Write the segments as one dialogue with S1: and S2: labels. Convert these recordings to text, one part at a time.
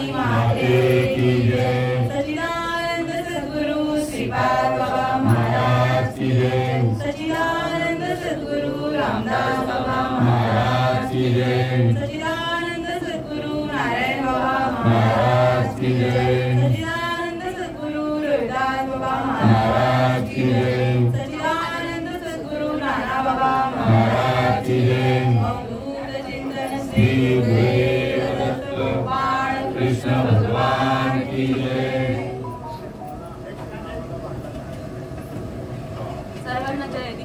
S1: भवानी माते की जय। सच्चिदानंद सद्गुरु श्रीपाद बाबा महाराज की जय। सच्चिदानंद सद्गुरु रामदास बाबा महाराज की जय। सच्चिदानंद सद्गुरु नारायण बाबा महाराज की जय। सच्चिदानंद सद्गुरु रविदास बाबा महाराज की जय। सच्चिदानंद सद्गुरु नाना बाबा महाराज की जय। अवधूत चिंतन श्री गुरुदेव दत्त गोपाल कृष्ण भगवान की जय। सर्वांना जय दी।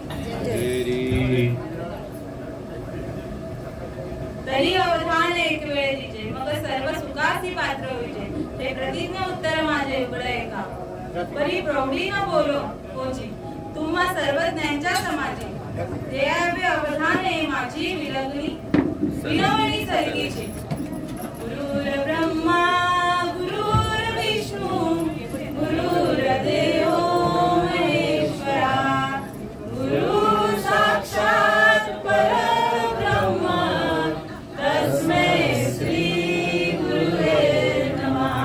S1: तरी अवधान एक वेळ दिजे मग सर्व सुखासी पात्र होईजे। ते प्रतिज्ञा उत्तर माझे उघडे का परी प्रौढी न बोलो होची तुम्हा सर्वज्ञांच्या समाजी। देयावे अवधाने माझी विलगणी विनवणी सर्गीची। गुरुर ब्रह्मा गुरुर विष्णू गुरुर देवो महेश्वरा गुरु साक्षात परब्रह्म तस्मै श्री गुरुवे नमः।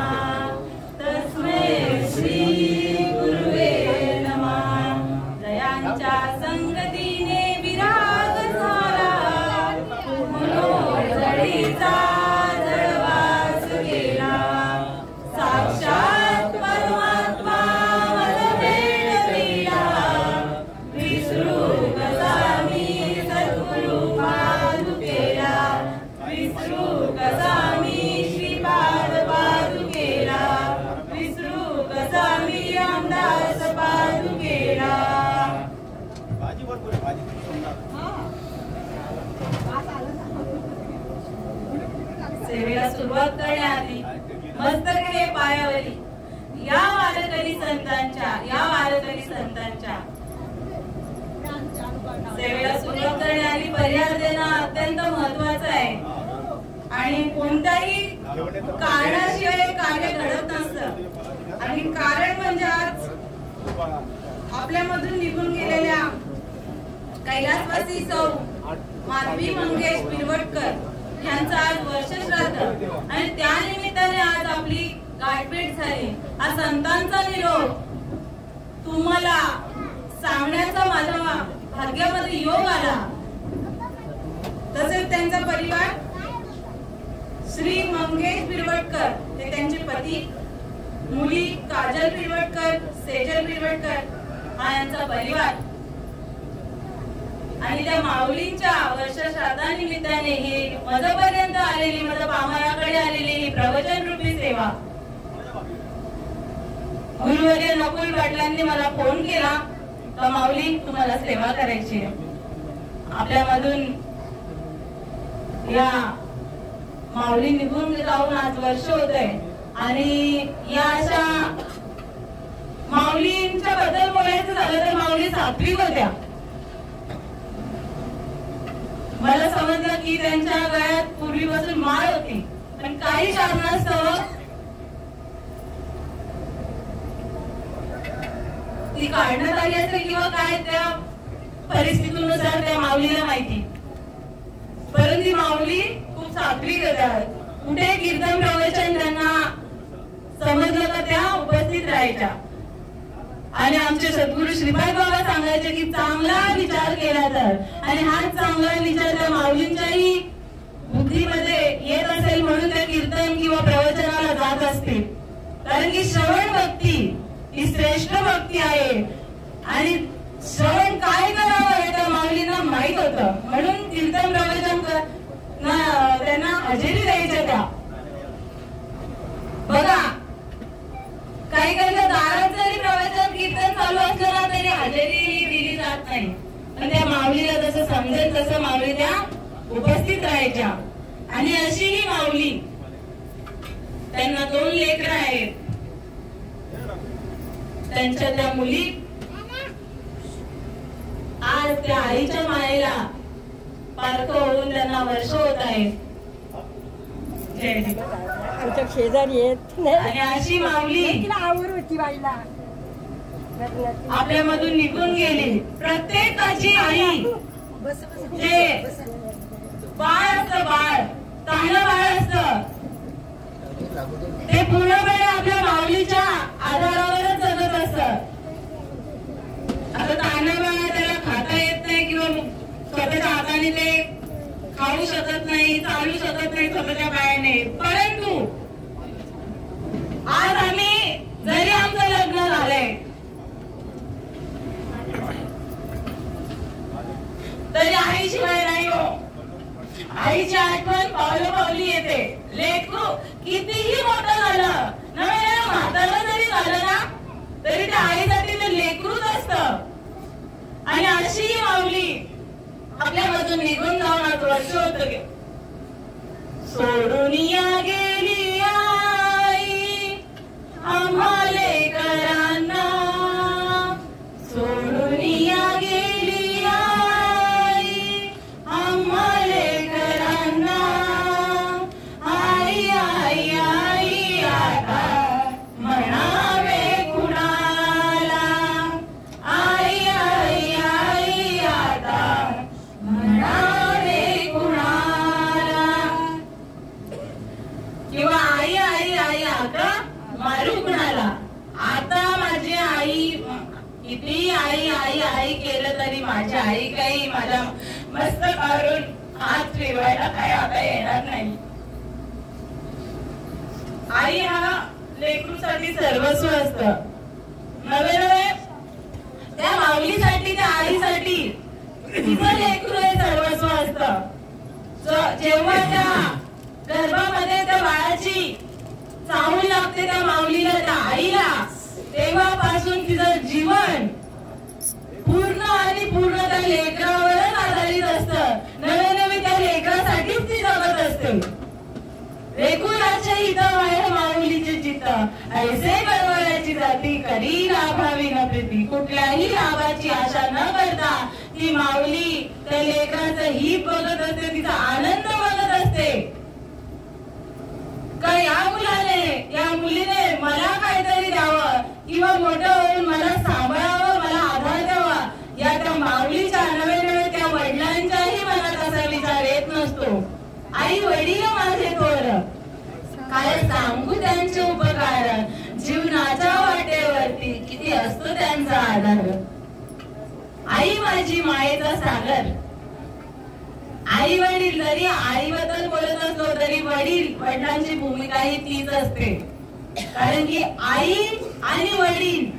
S1: तस्मै श्री गुरुवे नमः। दयांच्या संगतीने विराग झाला मनोजडीचा जळवास केला। साक्षात परमात्मा मला भेटविला। विसरू कसा मी सद्गुरु पादुकेला। विसरू कसा मी श्रीपाद पादुकेला। विसरू कसा मी रामदास पादुकेला। सेवेला सुरुवात करण्याआधी मस्तक हे पायावरी या वारकरी संतांच्या सेवेला सुरुवात करण्याआधी पर्याय देणं अत्यंत महत्वाचं आहे। आणि कोणत्याही कारणाशिवाय कार्य घडत नसतं। आणि कारण म्हणजे आज आपल्यामधून निघून गेलेल्या कैलासवासी सौ माधवी मंगेश बिरवटकर यांचा आज वर्षश्राद्ध आणि त्या निमित्ताने आज आपली गाठभेट झाली। हा संतांचा निरोप तुम्हाला सांगण्याचा माझ्या भाग्यामध्ये योग आला। तसेच त्यांचा परिवार श्री मंगेश बिरवटकर ते त्यांचे पती मुली काजल बिरवटकर सेजल बिरवटकर हा यांचा परिवार आणि त्या माऊलींच्या वर्षश्राद्धानिमित्ताने ही माझ्यापर्यंत आलेली माझ्या पामायाकडे आलेली ही प्रवचन रूपी सेवा गुरुवर्य नकुल पाटलांनी मला फोन केला का माऊली तुम्हाला सेवा करायची आहे। आपल्यामधून या माऊली निघून जाऊन आज वर्ष होतंय आणि या अशा माऊलींच्या बद्दल बोलायचं झालं तर माऊली सात्विक होत्या। मला समजलं की त्यांच्या गळ्यात पूर्वीपासून माळ होती पण काही कारणास्तव ती काढण्यात आली असेल किंवा काय त्या परिस्थितीनुसार त्या माऊलीला माहिती। परंतु ती माऊली खूप सात्विक होत्या। कुठे कीर्तन प्रवचन त्यांना समजलं का त्या उपस्थित राहायच्या। आणि आमचे सद्गुरु श्रीपाद बाबा सांगायचे की चांगला विचार केला तर आणि हाच चांगला विचार त्या माऊलींच्याही बुद्धीमध्ये येत असेल म्हणून त्या कीर्तन किंवा प्रवचनाला जात असतील। कारण की श्रवण भक्ती ही श्रेष्ठ भक्ती आहे आणि श्रवण काय करावं हे त्या माऊलींना माहित होतं म्हणून कीर्तन प्रवचन त्यांना हजेरी द्यायच्या त्या। बघा काही काही दारात जरी प्रवचन कीर्तन चालू असलं ना तरी हजेरी दिली जात नाही पण त्या माऊलीला जसं समजेल तसं माऊली त्या उपस्थित राहायच्या। आणि अशी ही माऊली त्यांना 2 लेकरं आहेत। त्यांच्या त्या मुली आज त्या आईच्या मायेला पारखं होऊन त्यांना वर्ष होत आहे।
S2: आमच्या शेजारी येत
S1: आणि अशी माऊली
S2: आवड होती बाईला
S1: आपल्यामधून निघून गेली। प्रत्येकाची आई जे बाळ असतं बाळ चांगलं बाळ असतं आणि ते खाऊ शकत नाही, चालू शकत नाही स्वतःच्या पायाने. परंतु आज आम्ही जरी आमचं लग्न झालंय तरी आईशिवाय नाही हो. आईची आठवण पावलं पावली येते. लेकरू कितीही मोठं झालं नव्हे, म्हातारं जरी झालं ना तरी त्या आईसाठी ते लेकरूच असतं. आणि अशी माऊली आपल्यामधून निघून जाऊन आज वर्ष होत गे. सोडून या गेली आई आम्हा लेकरांना, सोडून या गेली आई आम्हा लेकरांना. आई आई आई आता म्हणावे कुणाला, आई आई आई आता म्हणावे कुणाला. किंवा आई आई आई आता मारू कुणाला. आता माझी आई किती आई आई आई केलं तरी माझी आई काही माझ्या मस्तकावरून हात फिरवायला काही आता येणार नाही. आई हा लेकरूसाठी सर्वस्व असतं. नवे नवे त्या माऊलीसाठी त्या आईसाठी तिचं लेकरू हे सर्वस्व असतं. जेव्हा त्या गर्भामध्ये त्या बाळाची चाहूल लागते त्या माऊलीला, त्या आईला, तेव्हापासून तिचं जीवन पूर्ण आणि पूर्ण त्या लेकरावरच आधारित असतं. नवे नवे त्या लेकरासाठीच ती जगत असते. रेकुराच्या हितं आहे माऊलीचे चित्त, ऐसे बळवळ्याची जाती करी लाभावी न प्रीती. कुठल्याही लाभाची आशा न करता ती माऊली त्या लेकराचं हित बघत असते, तिचा आनंद बघत असते. का या मुलाने या मुलीने मला काहीतरी द्यावं किंवा मोठं होऊन मला सांभाळावं, मला आधार द्यावा, या त्या माऊलीच्या नवे नवे त्या वडिलांच्याही मनात असा विचार येत नसतो. आई वडील माझे थोर, काय सांगू त्यांचे उपकार, जीवनाच्या वाटेवरती किती असतो त्यांचा आधार. आई माझी मायेचा सागर. आई वडील जरी आईबद्दल बोलत असलो तरी वडिलांची भूमिका ही तीच असते. कारण की आई आणि वडील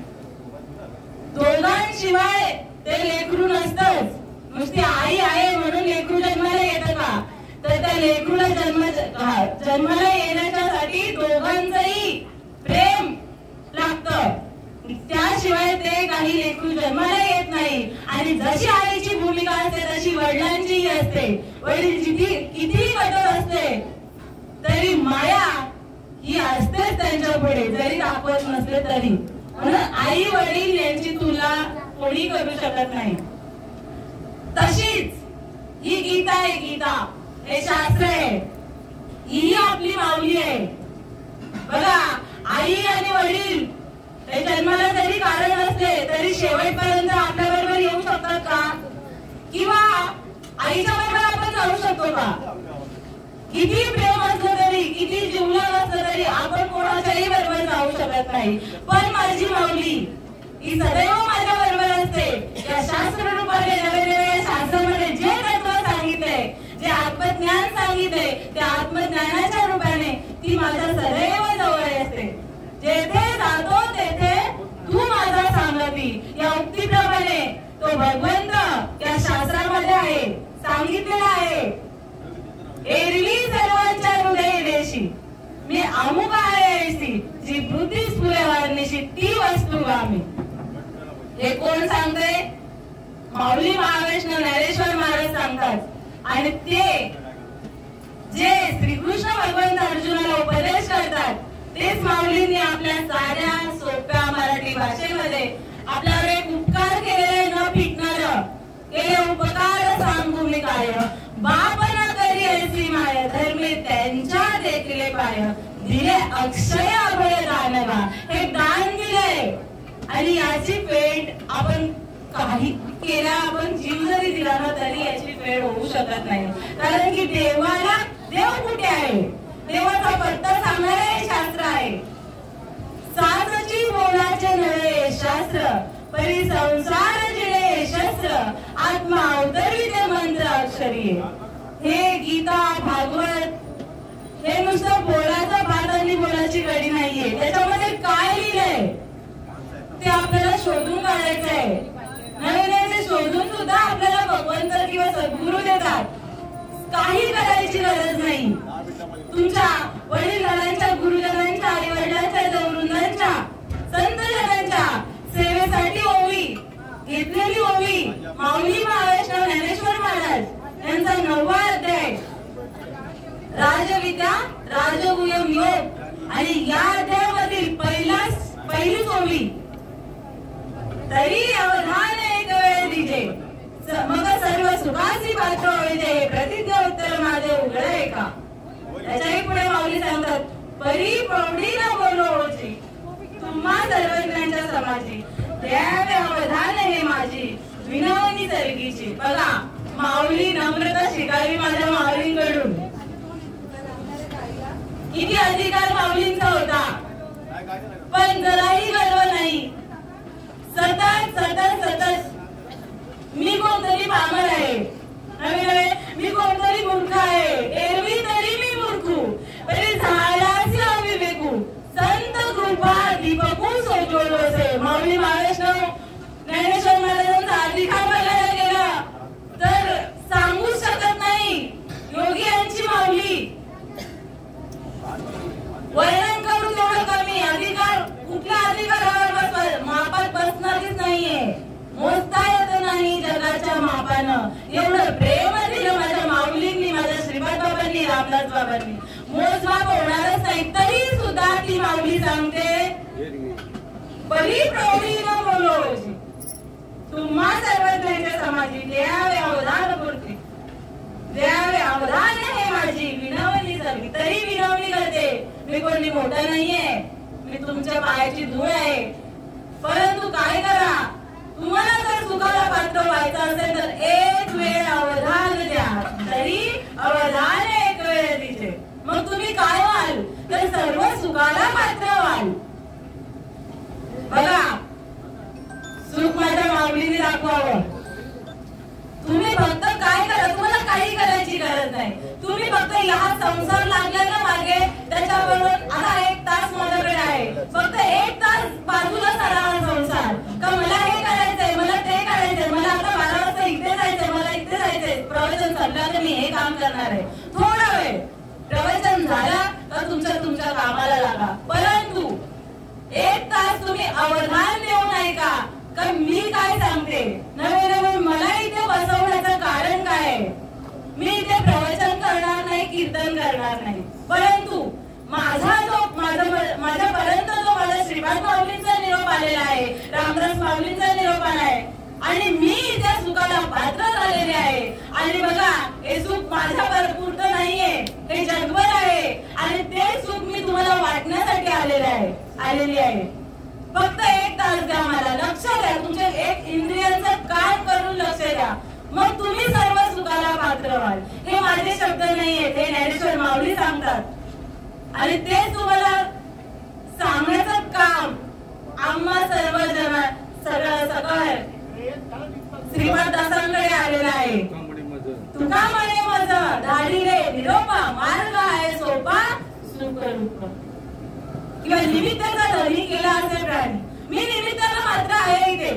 S1: दोघांशिवाय ते लेकरू नसतंच. नुसती आई आहे म्हणून लेकरू जन्माला येतं का? तर त्या लेकरूला जन्माला येण्यासाठी दोघांचंही प्रेम लागतं. त्याशिवाय ते काही लेकरू जन्माला येत नाही. आणि जशी आईची भूमिका असते तशी वडिलांचीही असते. वडील किती कठोर असते तरी माया ही असतेच त्यांच्या पुढे, जरी दाखवत नसले तरी. म्हणून आई वडील यांची तुलना कोणी करू शकत नाही. तशीच ही गीता आहे. गीता हे शास्त्र आहे, ही आपली माऊली आहे. बघा, आई आणि वडील हे जन्माला जरी कारण असले तरी शेवटपर्यंत आपल्या बरोबर येऊ शकतात का? किंवा आईच्या बरोबर आपण जाऊ शकतो का? किती प्रेम असलं तरी, किती जीवलग असलं तरी आपण कोणाच्याही बरोबर जाऊ शकत नाही. पण माझी माऊली ही सदैव माझ्या बरोबर असते. या शास्त्र रूपाने नवे शास्त्रामध्ये जे तत्व सांगितले, जे आत्मज्ञान सांगितले, त्या आत्मज्ञानाच्या रूपाने ती माझ्या सदैव जवळ असते. जेथे जातो तेथे तू माझा सांगती, या उक्तीप्रमाणे तो भगवंत या शास्त्रामध्ये आहे, सांगितलेला आहे. एरवी सर्वांच्या हृदय देशी मी अमुक आहे ऐसी, जी बुद्धी स्फुरेवारनिशी ती वस्तू गामी. हे कोण सांगते? माऊली महावैष्णव ज्ञानेश्वर महाराज सांगतात. आणि ते जे श्रीकृष्ण भगवंत अर्जुनाला उपदेश करतात तेच माऊलींनी आपल्या साध्या सोप्या मराठी भाषेमध्ये आपल्यावर एक उपकार केलेले न फिटणार, केले उपकार सांगू मी काय, बाप न करी ऐसी माय, धर्मे त्यांच्या देखले पाय, दिले अक्षय अभय दानवा, हे दान दिले. आणि याची फेड आपण काही केला, आपण जीव जरी दिला ना तरी याची फेड होऊ शकत नाही. कारण की देवाला देव कुठे आहे? देवाचा पत्ता सांगणारे हे शास्त्र आहे. साचची बोलाचे नळे शास्त्र, परी संसार जिळे शस्त्र, आत्मा अवतरविते मंत्र अक्षरी, नाहीये. हे गीता भागवत हे नुसतं बोलाचा भात आणि बोलाची कडी नाहीये. त्याच्यामध्ये काय लिहिलंय ते आपल्याला शोधून काढायचंय. नवीन ते शोधून सुद्धा आपल्याला भगवंत किंवा सद्गुरू देतात. काही करायची गरज नाही. तुमच्या वडीलधाऱ्यांच्या, गुरुजनांच्या, आई वडिलांच्या, वृंदांच्या, संतजनांच्या सेवेसाठी ओवी घेतलेली ओवी माऊली महावैष्णव ज्ञानेश्वर महाराज यांचा 9वा अध्याय राजविद्या राजगुह्यम योग आणि या अध्यायामधील पहिलीच ओवी तरी अवधान एक वेळ दिजे मग सर्व सुखासी पात्र होईजे प्रतिज्ञा उत्तर माझे उघडे का. त्याच्याही पुढे माऊली सांगतात परी प्रौढी न बोलो होची तुम्हा सर्वज्ञांच्या समाजी द्यावे अवधान हे माझी विनवणी सर्गीची. बघा माऊली नम्रता शिकावी माझ्या माऊलींकडून. किती अधिकार माऊलींचा होता पण जराही गर्व नाही. सतत सतत सतत मी कोणतरी पामर आहे, मी कोणतरी मूर्ख आहे, एरवी तरी मी मूर्खू तरी झाडासी अविवेकू संत कृपा दीपकू सोजोलो से. माऊली महावैष्णव ज्ञानेश्वर महाराजांचा अधिकार बघायला गेला तर सांगूच शकत नाही. योगी यांची माऊली वर्णन करू तेवढं कमी. अधिकार कुठल्या अधिकारावर मापात बसणारच नाहीये. मोजता येत नाही जगाच्या मापानं. एवढं प्रेम दिलं माझ्या माऊलींनी, माझ्या श्रीपाद बाबांनी, रामदास बाबांनी. मोजमाप होणारच नाही तरी सुद्धा ती माऊली सांगते बरी प्रौढी न बोलो तुम्हा सर्वज्ञांच्या समाजी द्यावे अवधान पूर्ती द्यावे अवधान हे माझी विनवणी सर्वी. तरी विनवणी करते मी कोणी मोठा नाहीये, मी तुमच्या पायाची धूळ आहे. परंतु काय करा तुम्हाला जर सुखाला पात्र व्हायचं असेल तर एक वेळ अवधान द्या. तरी अवधान एक वेळ दिसे मग तुम्ही काय व्हाल तर सर्व सुखाला पात्र व्हाल. बघा सुख माझ्या माऊलीने दाखवावं. तुम्ही फक्त काय करा, तुम्हाला काही करायची गरज नाही. तुम्ही फक्त हा संसार लागला ना मागे त्याच्यावरून आता 1 तास माझ्याकडे आहे. फक्त 1 तास बाजूला सरा संसार का मला हे करायचंय, मला ते करायचंय, मला आता 12 वाजता इथे जायचंय, मला इथे जायचंय. प्रवचन संपलं तर मी हे काम करणार आहे. थोडा वेळ प्रवचन झाला तर तुमच्या कामाला लागा. परंतु 1 तास तुम्ही अवधान देऊ नाही का मी काय सांगते. नवे मला इथे बसवण्याचं कारण काय. मी इथे प्रवचन करणार नाही, कीर्तन करणार नाही. परंतु माझ्यापर्यंत जो माझ्या श्रीपाद माऊलींचा निरोप आलेला आहे, रामदास माऊलींचा निरोप आलाय आणि मी इथे सुखाला पात्र झालेले आहे. आणि बघा हे सुख माझ्या पुरतं नाहीये, हे जगभर आहे आणि ते सुख मी तुम्हाला वाटण्यासाठी आलेली आहे. फक्त 1 तास द्या मला. लक्ष द्या, तुमच्या 1 इंद्रियांचं काम करून लक्ष द्या मग तुम्ही सर्व सुखाला पात्र व्हाल. हे माझे शब्द नाहीये, ते ज्ञानेश्वर माऊली सांगतात आणि ते तुम्हाला सांगण्याचं काम आम्हा सर्वजण सगळं श्रीपाद दासांकडे आलेला आहे. तुका म्हणे माझं धाडी रे निरोपा मार्ग आहे सोपा सुख रूप. किंवा निमित्ताचा धनी केला असेल प्राणी. मी निमित्ताला मात्र आहे इथे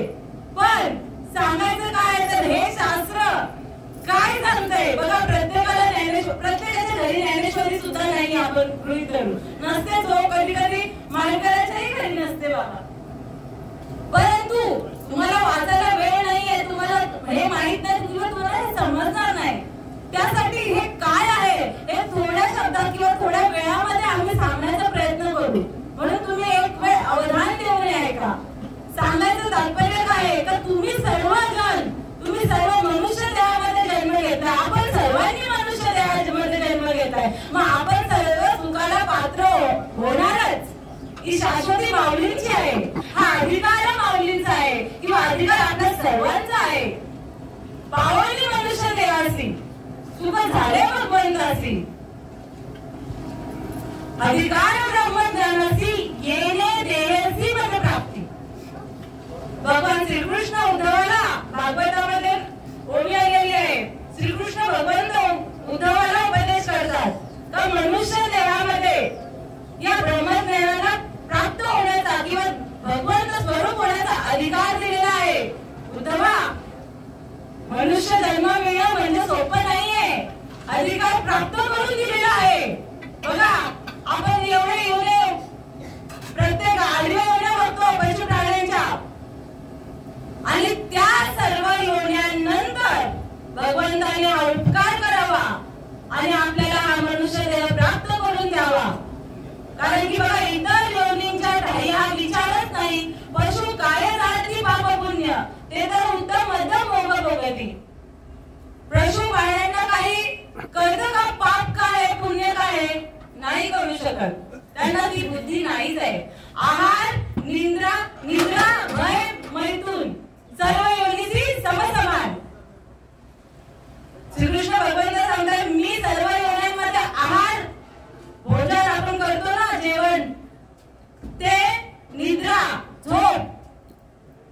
S1: पण सांगायचं काय तर हे शास्त्र काय सांगतंय. बघा प्रत्येकाला प्रत्येकाच्या घरी ज्ञानेश्वरी सुद्धा नाही आपण गृहीत धरू. नसते जो कधी कधी मालकऱ्याच्याही घरी नसते बाबा. परंतु तुम्हाला वाचायला वेळ नाहीये, तुम्हाला हे माहित नाही किंवा तुम्हाला हे समजणार नाही. त्यासाठी हे काय आहे हे थोड्या शब्दात किंवा थोड्या वेळामध्ये आम्ही सांगण्याचा प्रयत्न करू. म्हणून तुम्ही एक वेळ अवधान देऊन ऐका. सांगायचं तात्पर्य काय आहे का तुम्ही सर्वजण तुम्ही सर्व मनुष्य देहामध्ये जन्म घेताय. आपण सर्वांनी मनुष्य देहामध्ये जन्म घेताय. मग आपण सर्व सुखाला पात्र होणारच. ही शाश्वती माऊलींची आहे. हा अधिकार माऊलींचा आहे किंवा अधिकार आपल्या सर्वांचा आहे. पावली मनुष्य देहासी सुख झाले भगवंतासी अधिकार ब्रह्मज्ञानासी येणे देहसी पद प्राप्ती. भगवान श्रीकृष्ण उद्धवाला भागवतामध्ये ओवी आलेली आहे. श्रीकृष्ण भगवान का मनुष्य देहामध्ये या ब्रह्मज्ञानाला प्राप्त होण्याचा किंवा भगवंत स्वरूप होण्याचा अधिकार दिलेला आहे. उद्धवा, मनुष्य जन्म मिळणं म्हणजे सोपं नाहीये. अधिकार प्राप्त करून दिलेला आहे. बघा, आपण एवढे प्रत्येक आडव्या योन्या बघतो पशु प्राण्यांच्या, आणि त्या सर्व योन्यानंतर भगवंताने हा उपकार करावा आणि आपल्याला हा मनुष्य देह प्राप्त करून द्यावा. कारण की बघा, इतर योनींच्या ठाई हा विचारच नाही. पशु काय जाती पाप पुण्य, ते तर उत्तम मध्यम मोह भोगती. पशु प्राण्यांना काही कळतं का पाप काय आहे पुण्य काय आहे? नाही करू शकत. त्यांना ती बुद्धी नाहीच आहे. आहार, निद्रा, भय, मैथून सर्व योनीची समसमान. श्रीकृष्ण भगवंत सांगतात, मी सर्व योन्यांमध्ये आहार, भोजन आपण करतो ना, जेवण, ते निद्रा, झोप,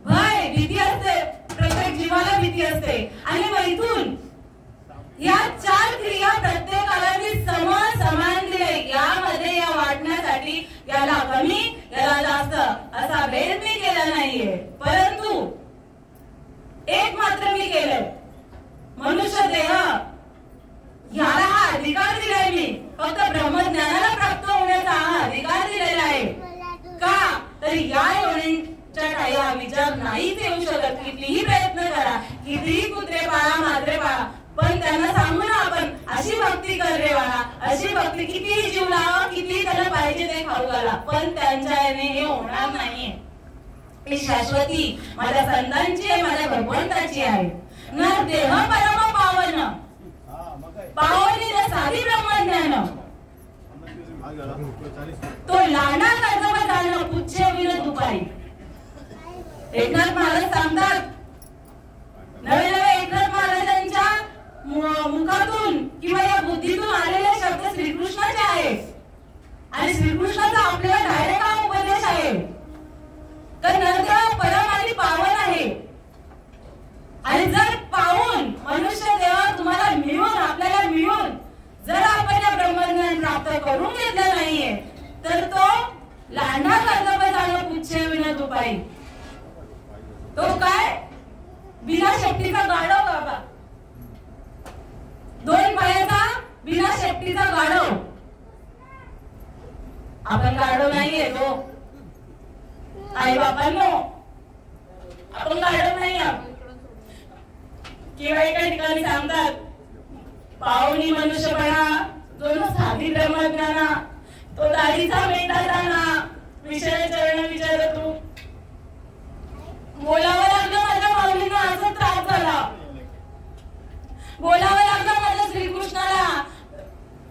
S1: भय, भीती असते, प्रत्येक जीवाला भीती असते, आणि मैथून, या 4 क्रिया प्रत्येकाला मी समान दिले. यामध्ये या वाटण्यासाठी याला कमी याला जास्त असा भेद मी केला नाहीये. परंतु एक मात्र मी केलं, मनुष्य देह याला हा अधिकार दिलाय. मी फक्त ब्रह्मज्ञानाला प्राप्त होण्याचा हा अधिकार दिलेला आहे. का तर या योनींच्या ठाई हा विचार नाहीच येऊ शकत. कितीही प्रयत्न करा, कितीही कुत्रे पाळा, मात्रे पाळा, पण त्यांना सांगू ना आपण, अशी भक्ती कर रे बाळा, अशी भक्ती, कितीही जीव लावा, कितीही त्याला पाहिजे ते खाऊ घाला, पण त्यांच्याने हे होणार नाहीये. ही शाश्वती माझ्या संतांची आहे, माझ्या भगवंताची आहे. न देह परम पावन, पावनी न साधी ब्रह्मज्ञान, तो लाडा कर्तव्य जाणं पुच्छ विन दुपारी. एकनाथ महाराज सांगतात, नवे एकनाथ महाराजांच्या मुखातून किंवा या बुद्धीतून आलेले शब्द श्रीकृष्णाचे आहेत, आणि श्रीकृष्णाचा आपल्याला डायरेक्ट हा उपदेश आहे. तर नरदेव परम आणि पावन आहे. आणि जर पाहून मनुष्य देह तुम्हाला मिळून, आपल्याला मिळून, जर आपण या ब्रह्मज्ञान प्राप्त करून घेतलं नाहीये, तर तो लांडा कर्तव्य जाणं पुच्छ विन दुपारी. तो काय बिना शेपटीचा गाढव बाबा, 2 पायाचा बिना शेपटीचा गाढव. आपण गाढव नाहीये तो, आई बापांनो, आपण गाढव नाही आहोत. किंवा एका ठिकाणी सांगतात, पावनी मनुष्यपणा जो न साधी ब्रह्मज्ञाना, तो दाढीचा मेंढा जाणा, विषय चरण विचार तू. बोलावं लागलं माझ्या माऊलींना, असा त्रास झाला. बोलावं लागलं माझ्या श्रीकृष्णाला,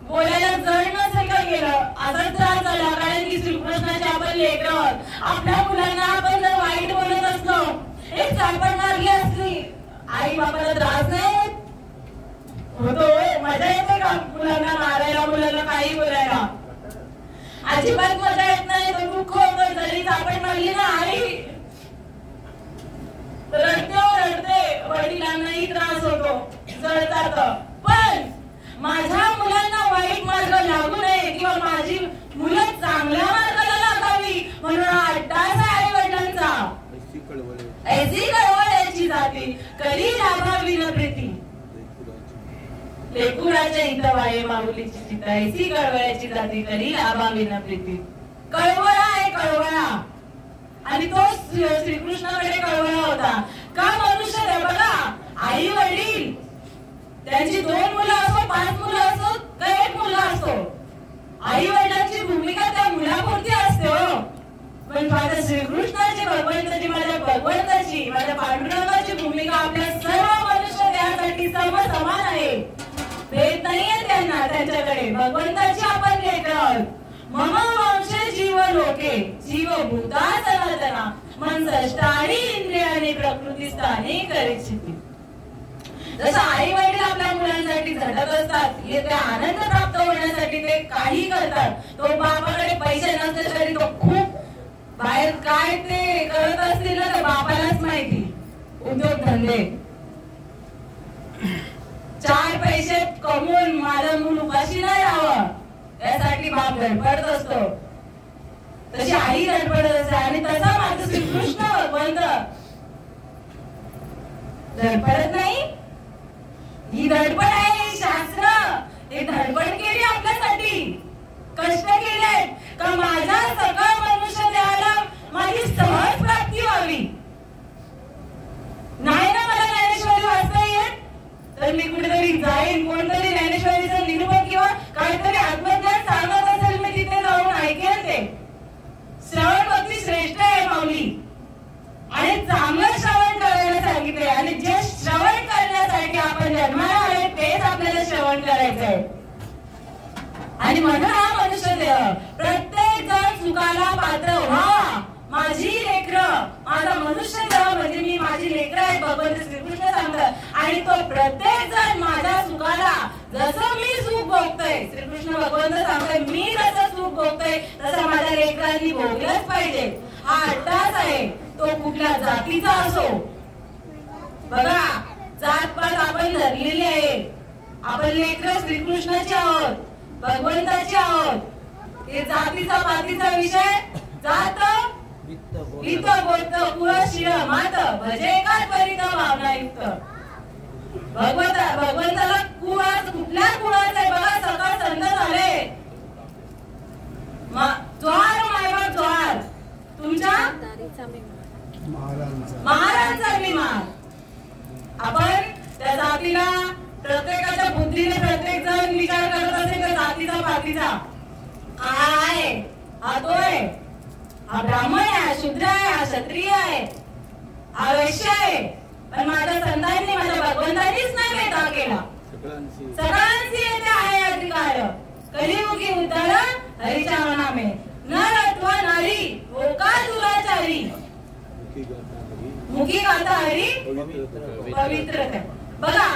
S1: बोलायला जड नसेल का गेलं, असा त्रास झाला. कारण की श्रीकृष्णाचे आपण लेकरं, आपल्या मुलांना आपण जर वाईट बोलत असलो, एक चापट मारली असली, आई बाबाला त्रास नाही होतो? मजा येते का मुलांना मारायला, मुलांना काही बोलायला? अजिबात मजा येत नाही. तो दुःख होतं. जरी चापट मारली ना आई, रडते, वडिलांनाही त्रास होतो, जळतात. पण माझ्या मुलांना वाईट मार्ग लागू नये किंवा माझी मुलं चांगल्या मार्गाला लागावी म्हणून अट्टास आई वडिलांचा ऐसी कळवळ्याची जाते, करी लाभावी न प्रीती. लेकुराच्या हितवाये माऊलीची चिता, ऐसी कळवळ्याची जाते, करी लाभावी न प्रीती. कळवळा आहे, कळवळा. आणि तो श्रीकृष्णाकडे कळवळा होता. का मनुष्य बघा, आई वडील त्यांची 2 मुलं असो, 5 मुलं असो, का 1 मुलगा असो, आई वडिलांची भूमिका त्या मुलापुरती असते हो. पण माझ्या श्रीकृष्णाची, भगवंताची, माझ्या भगवंताची, माझ्या पांडुरंगाची भूमिका आपल्या सर्व मनुष्य देहासाठी समान आहे. भेद नाहीये त्यांना, त्यांच्याकडे. भगवंताची आपण लेकरं. मम वंशे जीव लोके, जीव भूता सनातना, मन षष्ठानी इंद्रियाने प्रकृती स्थानी करीत. जसं आई वडील आपल्या मुलांसाठी झटत असतात, ते आनंद प्राप्त होण्यासाठी ते काही करतात. तो बापाकडे पैसे नसले तरी तो खूप बाहेर काय ते करत असतील ना, तर बापालाच माहिती. उद्योग धंदे, 4 पैसे कमवून माझं मूल उपाशी नाही राहावं, बाप धडपडत असतो, तशी आई धडपडत असते. आणि तसा माझा श्रीकृष्ण भगवंत धडपडत नाही. ही धडपड आहे. शास्त्र हे धडपड केली आपल्यासाठी, कष्ट केले का माझ्या सकळ मनुष्य देहाला माझी सहज प्राप्ती व्हावी. नाही ना मला ज्ञानेश्वरी वाचता येत, तर मी कुठेतरी जाईन, कोणतरी ज्ञानेश्वरीचं निरूपण किंवा काहीतरी आत्मज्ञान सांगत असेल, मी तिथे जाऊन ऐकेन. ते श्रवण भक्ती श्रेष्ठ आहे माऊली, आणि चांगलं श्रवण करायला सांगितलंय. आणि जे श्रवण करण्यासाठी आपण जन्माला आले तेच आपल्याला श्रवण करायचं आहे. आणि म्हणून हा मनुष्य देह प्रत्येक जण सुखाला पात्र व्हा. माझी लेकरं, माझा मनुष्य देह म्हणजे मी माझी लेकरं आहेत, भगवंत श्रीकृष्ण सांगतात. आणि तो प्रत्येक जण माझ्या सुखाला, जसं मी सुख भोगतोय, श्रीकृष्ण भगवंत सांगतोय, मी जसं सुख भोगतोय तसं माझ्या लेकरांनी भोगलंच पाहिजे. हा अट्टाच आहे, तो कुठल्या जातीचा असो. बघा, जातपात आपण धरलेली आहे. आपण लेकरं श्रीकृष्णाची आहोत, भगवंताची आहोत. हे जातीचा पातीचा विषय, जात हित बोलत कुळ शिर मात भजे एकाच परित भावनायुक्त. भगवंताला कुठल्या कुळाचं आहे बघा. सकाळ संत झाले, ज्वार मायबाप ज्वार, तुमच्या महाराजांचा अभिमान. आपण त्या जातीला, प्रत्येकाच्या बुद्धीने प्रत्येक जण विचार करत असेल तर जातीचा पातीचा आहे, हा तो आहे, हा ब्राह्मण आहे, हा शूद्र आहे, हा क्षत्रिय आहे, हा वैश्य आहे. पण माझ्या संतांनी, माझ्या भगवंतांनीच नाही भेदभाव केला. सगळ्यांची येथे आहे अधिकार. कलियुगी उद्धार हरीच्या नामे, नर अथवा नारी होका दुराचारी, मुखी गाता हरी पवित्र. बघा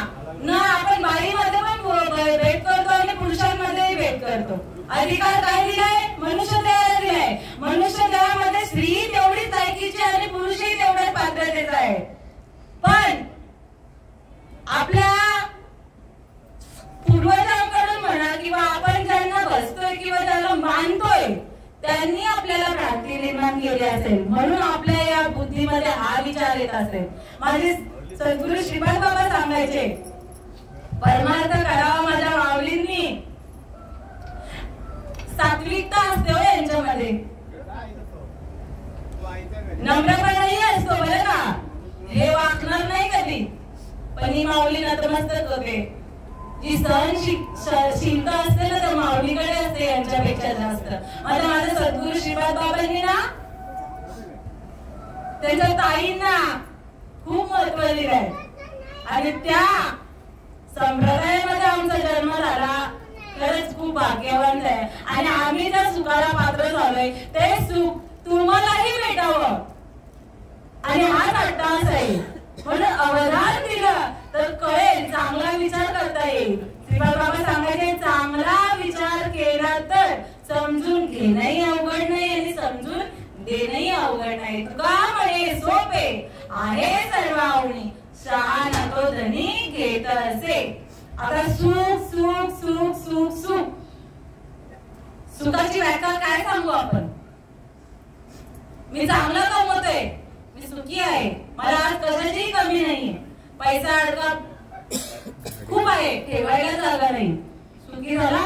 S1: ना, आपण बाईमध्ये पण भेट करतो आणि पुरुषांमध्ये भेट करतो. अधिकार काय दिलाय? मनुष्य देहाला दिलाय. मनुष्य देहामध्ये स्त्री तेवढीच लायकीची आणि पुरुषही तेवढ्याच पात्रतेचा आहे. पण आपल्या पूर्वजांकडून म्हणा किंवा आपण ज्यांना बसतोय किंवा ज्याला मानतोय त्यांनी आपल्याला भ्रांती निर्माण केली असेल, म्हणून आपल्या या बुद्धीमध्ये हा विचार येत असेल. माझे सद्गुरू श्रीपाद बाबा सांगायचे, परमार्थ करावा माझ्या माऊलींनी. सात्विकता असते हो यांच्यामध्ये, नम्रपणाही असतो बरं का. हे वागणार नाही कधी, पण ही माऊली नतमस्तक होते. जी सहनशीलता असते ना, तर माऊलीकडे असते यांच्यापेक्षा जास्त. माझ्या सद्गुरू श्रीपाद बाबांनी ना त्यांच्या ताईंना खूप महत्व दिलंय. आणि त्या संप्रदायामध्ये आमचा जन्म झाला, खरंच खूप भाग्यवान आहे. आणि आम्ही ज्या सुखाला पात्र झालोय ते सुख तुम्हालाही भेटावं, आणि हाच अट्टास आहे. म्हणून अवधान दिलं तर कळेल, चांगला विचार करता येईल. श्रीपाद बाबा सांगायचे, चांगला विचार केला तर समजून घेणंही अवघड नाही आणि समजून देणंही अवघड नाही. तुका म्हणे सोपे आहे सर्व आवडी, शहा नको धनी घेत असे. आता सुख सुख सुख सुख सुख, सुखाची व्याख्या काय सांगू आपण? मी चांगलं कमवतोय, मी सुखी आहे, मला आज कशाचीही कमी नाहीये, पैसा अडका खूप आहे, ठेवायला जागा नाही, सुखी झाला.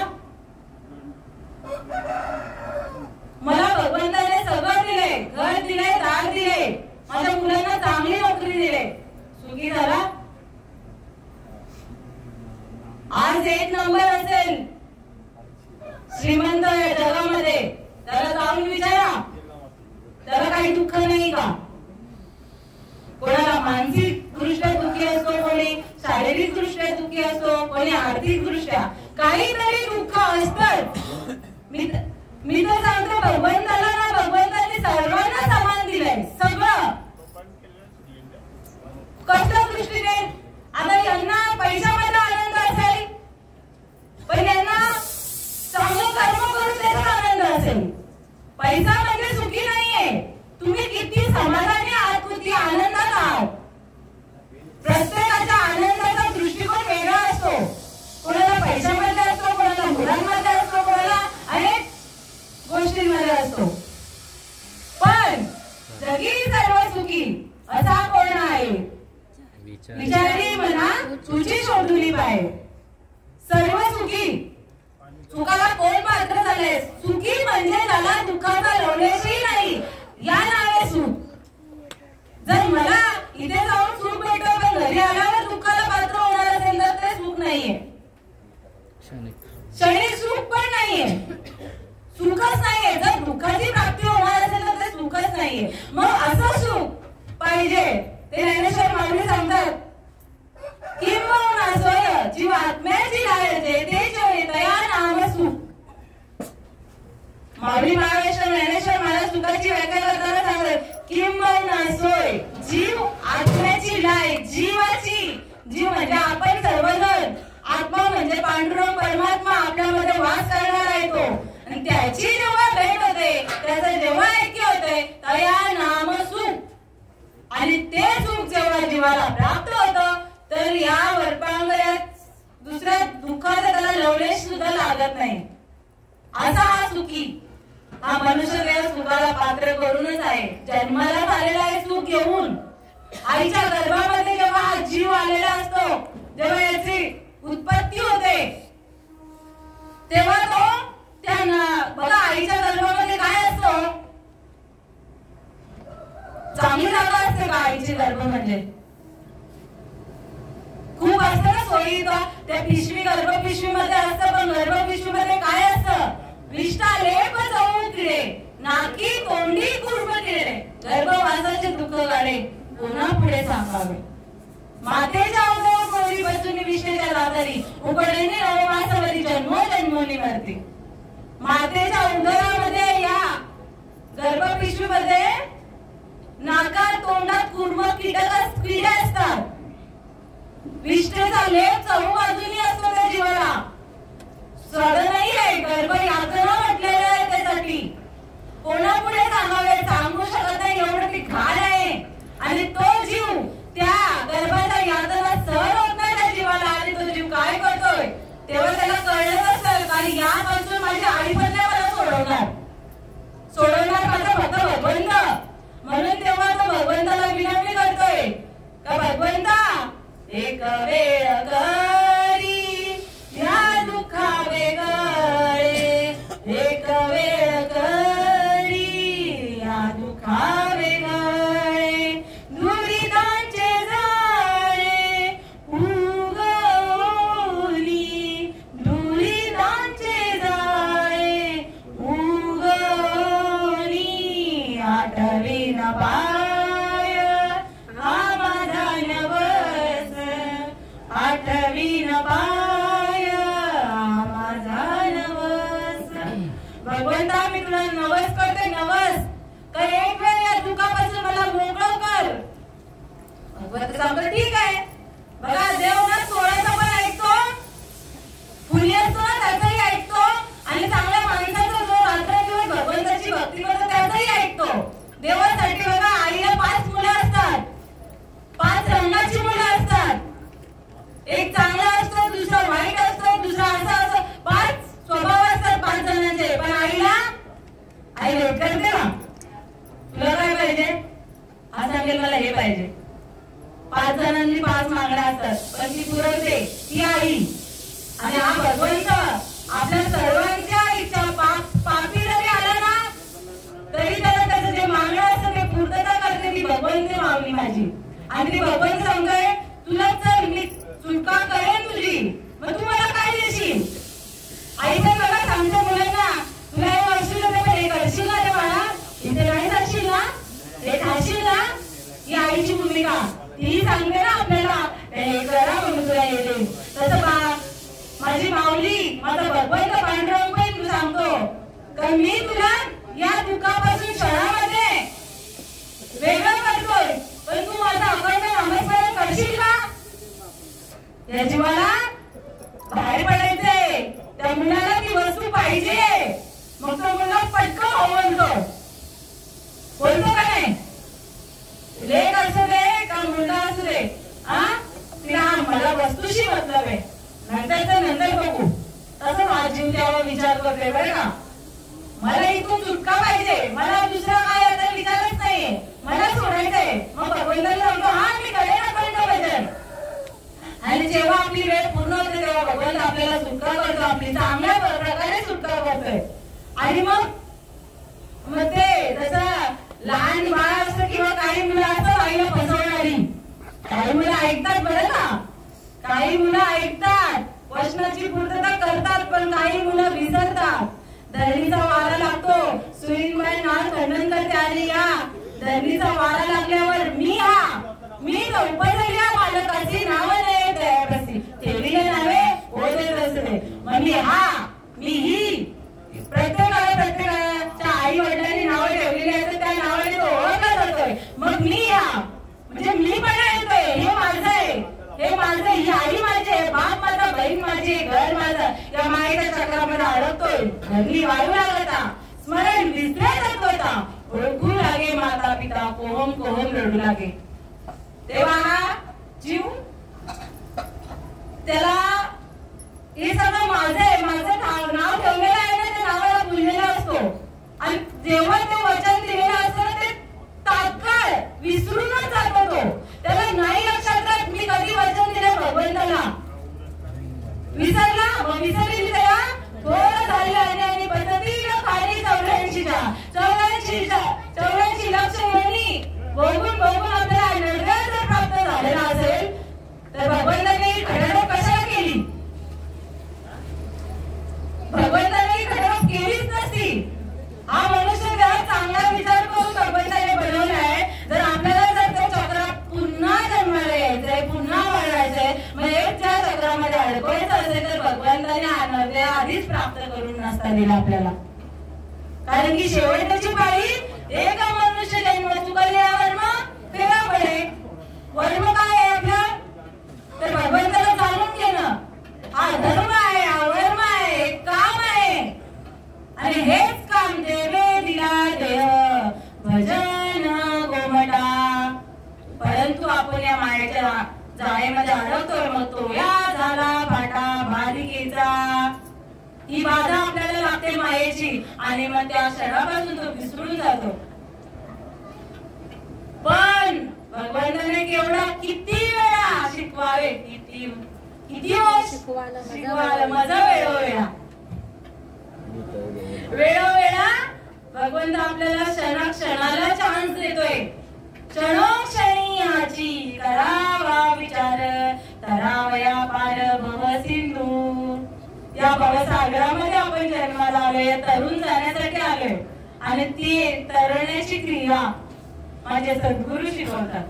S1: मला भगवंताने सगळं दिले, घर दिले, दार दिले, माझ्या मुलांना चांगली नोकरी दिले, सुखी झाला. आज एक नंबर असेल श्रीमंत जगामध्ये, त्याला जाऊन विचारा, त्याला काही दुःख नाही का? कोणाला मानसिक दृष्ट्या दुःखी असतो, कोणी शारीरिक दृष्ट्या दुःखी असतो, कोणी आर्थिक दृष्ट्या, काहीतरी दुःख असतं. मी तर सांगतो, भगवंताला ना, भगवंताने सर्वांना समान दिलंय, सगळं. कसल्या दृष्टीने? आता यांना पैशामध्ये आनंद असेल, पण यांना चांगलं कर्म करून त्याचा आनंद असेल. पैसा म्हणजे सुखी नाहीये. तुम्ही किती समाधानी आहात, किती आनंदात आहात. प्रत्येकाच्या आनंदाचा दृष्टिकोन वेगळा असतो. कोणाला पैशामध्ये असतो, कोणाला मुलांमध्ये असतो, कोणाला नाहीये. मग असं सुख पाहिजे ते ज्ञानेश्वर माऊली सांगतात, किंबहुना सोय जीव आत्म्याची लायते ते जोई तया नाम सुख. माऊली महाराष्ट्र ज्ञानेश्वर महाराज सुखाची व्याख्या करताना सांगतात, किंबहुना सोय जीव आत्म्याची लाय, जीवाची, जीव म्हणजे आपण सर्वजण, आत्मा म्हणजे पांडुरंग परमात्मा आपल्यामध्ये वास करणार आहे तो, आणि त्याची जेव्हा भेट होते, त्याचं जेव्हा ऐक्य होते, तया नाम सुख. आणि ते सुख जेव्हा जीवाला प्राप्त होतं, तर या वर्पांगल्यात दुसऱ्या दुःखाचा त्याला लवलेश सुद्धा लागत नाही. असा हा सुखी, हा मनुष्य देह सुखाला पात्र करूनच आहे, जन्माला आलेला आहे सुख घेऊन. आईच्या गर्भामध्ये जेव्हा हा जीव आलेला असतो, जेव्हा याची उत्पत्ती होते, तेव्हा तो त्यांना बघा आईच्या गर्भामध्ये काय असतो, चांगली जागा असते का आईची गर्भ म्हणजे, खूप असतं ना सोयी, त्या पिशवी गर्भ पिशवीमध्ये असतं, पण गर्भ पिशवीमध्ये काय असतं, विष्ठा लेप जाऊ किडे, नाकी तोंडी कुर्ब किडे, गर्भवासाचे दुःख गाडे पुन्हा पुढे सांगावे. मातेच्या उदर कोरी बसून विष्णेच्या दातारी, उघडणे नवमासावरी जन्मोजन्मोनी मरते. मातेच्या उदरामध्ये या गर्भ पिशवीमध्ये नाकात तोंडात कुर्म कीटक किडे असतात. विष्ठेचा लेप चहू बाजूनी असतो त्या जीवाला. सड नाही आहे, गर्भ यातना म्हटलेलं आहे त्यासाठी. कोणापुढे सांगावे, सांगू शकत नाही एवढं ती घाण आहे. आणि तो जीव त्या गर्भाच्या यातना सहन होत नाही त्या जीवाला, आणि तो जीव काय करतोय तेव्हा त्याला कळत असेल, कारण यापासून माझी आई पण मला सोडवणार माझा फक्त भगवंत. म्हणून तेव्हा तो भगवंताला विनंती करतोय का, भगवंता एक वेळ करी या दुःखा वेगळे, एक वेळ करी या दुःखा वेगळे, दुरितांचे जाळे उगवली, दुरितांचे जाळे उगवली, आठवीन पाय आम्हा नवस, आठवीन पाय आम्हा नवस. भगवंता मी तुला नवस करते, नवस कर, एक वेळ या दुःखापासून मला मोकळं कर. भगवंत सांगतो ठीक आहे. बघा देव ना सोळाचा पण ऐकतो, फुली असतो ना त्याचाही ऐकतो, आणि चांगल्या माणसाचा जो रात्रदिवस भगवंताची भक्ती करतो त्याचाही ऐकतो. देवासाठी बघा आईला 5 मुलं असतात, 5 रंगाची मुलं असतात. एक चांगला असतो, दुसरा वाईट असतो, दुसरा असा असतो, 5 स्वभाव असतात 5 जणांचे. पण आईला आई भेट करते ना, तुला काय पाहिजे, हा सांगेल मला हे पाहिजे. 5 जणांनी 5 मागण्या असतात, पण ती पुरवते ती आई. आणि हा भगवंत आपल्या सर्वांच्या इच्छा, पापी जरी आला ना तरी त्याला त्याचं जे मागणं असतं ते पूर्तता करते ती भगवंत माऊली माझी. आणि ती भगवंत सांगतोय तुला चल मी सुटका करेन तुझी, मग तू मला काय देशील. आईचं बघा सांगतो मुलांना, तुला हे वर्षील होते पण हे करशील ना रे बाळा, इथे नाही जाशील ना, हे खाशील ना, ही आईची भूमिका. ती सांगते ना आपल्याला हे करा म्हणून तुला येते. तसं माझी माऊली, माझा भगवंत पांडुरंग पण तू सांगतो का मी तुला या दुःखापासून क्षणामध्ये वेगळं करतोय, पण तू माझा अखंड नामस्मरण करशील का. या जीवाला बाहेर पडायचंय, त्या मुलाला ती वस्तू पाहिजे, मग तो मुलगा पटकन हो बोलतो का नाही. लेक असू दे का मुलगा असू दे, तिला मला वस्तूशी मतलब आहे, नंतर बघू. तसं माझी तेव्हा विचार करते बरं का, मला इथून सुटका पाहिजे, मला दुसरा काय आता विचारच नाहीये, मला सोडायचंय. मग भगवंताला सांगतो हा मी करेन अखंड भजन. आणि जेव्हा आपली वेळ पूर्ण होते तेव्हा भगवंत आपल्याला सुटका करतो, आपली चांगल्या प्रकारे सुटका करतोय. आणि मग ते जसं लहान बाळ असतं किंवा काही मुलं असतात आईला फसवणारी, काही मुलं ऐकतात बरं का, काही मुलं ऐकतात, वचनाची पूर्तता करतात, पण काही मुलं विसरतात. धरणीचा वारा लागतो, सुईनबाई नाळ खंडन करते आणि या धरणीचा वारा लागल्यावर मी उपजल्या बालकाची नावं नाही दयाप्रसी ठेवलेले नावे ओझे रचले म्हणजे मी ही प्रत्येकाच्या आई वडिलांनी नावं ठेवलेली असतात त्या नावाने तो ओळखला जातोय मग मी म्हणजे मी पण येतोय हे माझं आहे ही आई माझी आहे बाप माझा बहीण माझी घर माझं या मायेच्या चक्रामध्ये अडकतोय धरणी वाळू लागता स्मरण विसरत होता ओळखू लागे माता पिता कोहम कोहम रडू लागे तेव्हा हा जीव त्याला हे सगळं माझं नाव ठेवलेलं आहे ना त्या नावाला भुललेला असतो आणि जेव्हा ते वचन दिलेलं असतं ते तात्काळ विसरूनच जातो तो त्याला नाही लक्षात राहत मी कधी वचन दिलं भगवंताला विसरली त्याला थोडं झालं आणि पद्धतीनं खाली 84 लक्ष योनी बघून आपल्याला निर्णय जर प्राप्त झालेला असेल तर भगवंताने घडवणूक कशाला केली भगवंताने घडवणूक केलीच नसती हा मनुष्य जर चांगला विचार करून भगवंताने बनवलाय जर आपल्याला जर त्या चक्रात पुन्हा जन्माला यायचंय पुन्हा वाढवायचंय म्हणजे त्या चक्रामध्ये अडकवायचं असेल तर भगवंताने आनंद आधीच प्राप्त करून नसता दिला आपल्याला कारण की शेवटची पाळी एक मनुष्य जन्म चुकल्या वर्म फेरा पडे वर्म काय आहे आपलं तर भगवंताला जाणून घेणं हा धर्म आहे हा वर्म आहे काम आहे आणि हेच काम देवे दिला देह भजन गोमटा परंतु आपण या मायेच्या जाळेमध्ये अडकतोय मग तो या झाला फाटा बालिकेचा ही बाधा आपल्याला लागते मायेची आणि मग त्या क्षणापासून तो विसरून जातो पण भगवंताने केवढा किती वेळा शिकवावे किती शिकवायला माझा वेळोवेळा भगवंत आपल्याला क्षणाला चान्स देतोय क्षणोक्षणी याची करावा विचार तरावया पार भव सिंधू या भवसागरामध्ये आपण जन्माला आलोय तरुण जाण्यासाठी आलोय आणि ती तरण्याची क्रिया माझे सद्गुरु शिकवतात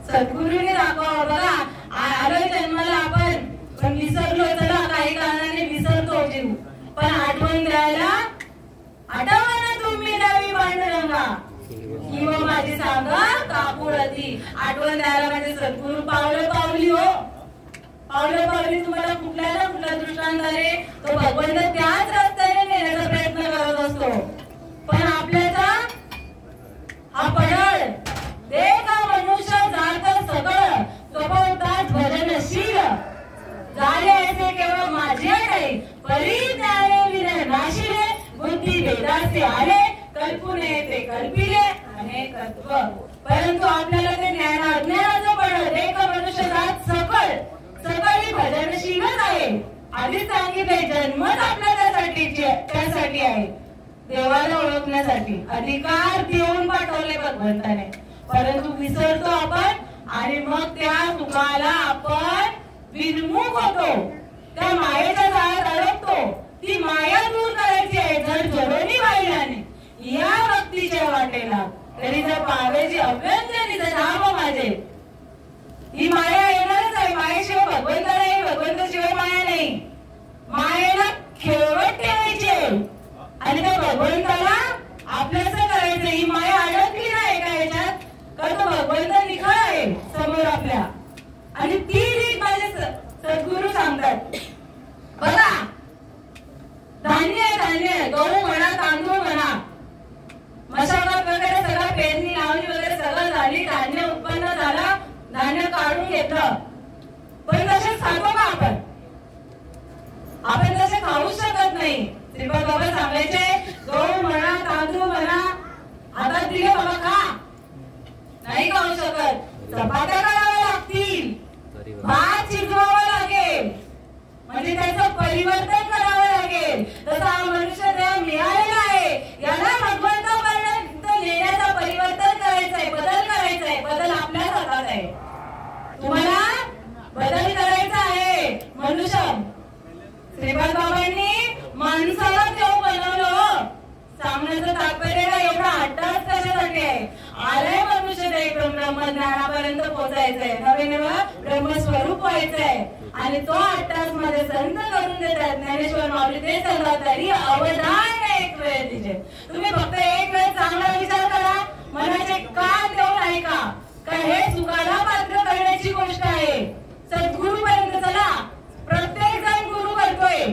S1: सद्गुरूने दाखवावं बघा आलोय जन्माला आपण पण विसरलो चला काही कारणाने विसरतो जीव पण आठवण द्यायला आठवा ना तुम्ही द्यावी पांडुरंगा किंवा माझी सांगा कापुळती आठवण द्यायला माझे सद्गुरू पावली हो पावली तुम्हाला कुठल्या ना कुठल्या दृष्टांताने तो भगवंत त्याच रस्त्याने नेण्याचा प्रयत्न करत असतो पण आपल्याचा हा पडळ देख मनुष्य जात सगळं स्वभावतात भजनशील झाले असे केवळ माझे नाही परिज्ञाने विनय नाशिले बुद्धी भेदाचे आले कल्पुने ते कल्पिले अनेकत्व परंतु आपल्याला ते ज्ञान अज्ञानाचं पडळ देख मनुष्य जात सकळी भजनशीलच आहे आधीच सांगितले जन्मच आपल्या त्यासाठी आहे देवाला ओळखण्यासाठी अधिकार देऊन पाठवले भगवंताने परंतु विसरतो आपण आणि मग त्या सुखाला आपण विन्मुख होतो त्या मायेच्या जाळ्यात अडकतो ती माया दूर करायची आहे जर जडोनी वाहिल्याने या भक्तीच्या वाटेला तरी जर पावेची अभ्यंजनी जर नाम माझे ही माया येणारच आहे मायेशिवाय भगवंत नाही भगवंताशिवाय माया नाही मायेला खेळवत ठेवायची आणि त्या भगवंताला आपल्याचं करायचं ही माया अडकली नाही का याच्यात कारण तो भगवंत निखळ आहे समोर आपल्या आणि ती रीत माझे सद्गुरू सांगतात बघा धान्य गहू म्हणा तांदूळ म्हणा मशागत वगैरे सगळं पेरणी लावणी वगैरे सगळं झाली धान्य उत्पन्न झाला धान्य काढून घेतलं पण तसेच खातो का आपण तसे खाऊ शकत नाही श्रीपाद बाबा सांगायचे गहू म्हणा तांदूळ म्हणा आता दिले बाबा खा नाही खाऊ शकत चपात्या कराव्या लागतील भात शिजवावा लागेल म्हणजे त्याचं परिवर्तन करावं लागेल तसं हा मनुष्य देह मिळालेला आहे याला भगवंतापर्यंत नेण्याचं परिवर्तन करायचंय बदल आपल्या हातात आहे तुम्हाला बदल करायचा आहे मनुष्य श्रीपाद बाबांनी माणसाला देव बनवलं सांगण्याचं तात्पर्य एवढं पोहोचायचंय, नवे नवं ब्रह्मस्वरूप व्हायचंय. आणि तो 8 तास मध्ये संत करून देतात ज्ञानेश्वर माऊली. ते सांगतात तरी अवधान एक वेळ तिचे. तुम्ही फक्त एक वेळ चांगला विचार करा, मनाचे कान देऊन ऐका. काय हे सुखाला पात्र करण्याची गोष्ट आहे. सद्गुरू पर्यंत चला. प्रत्येक जण गुरु करतोय.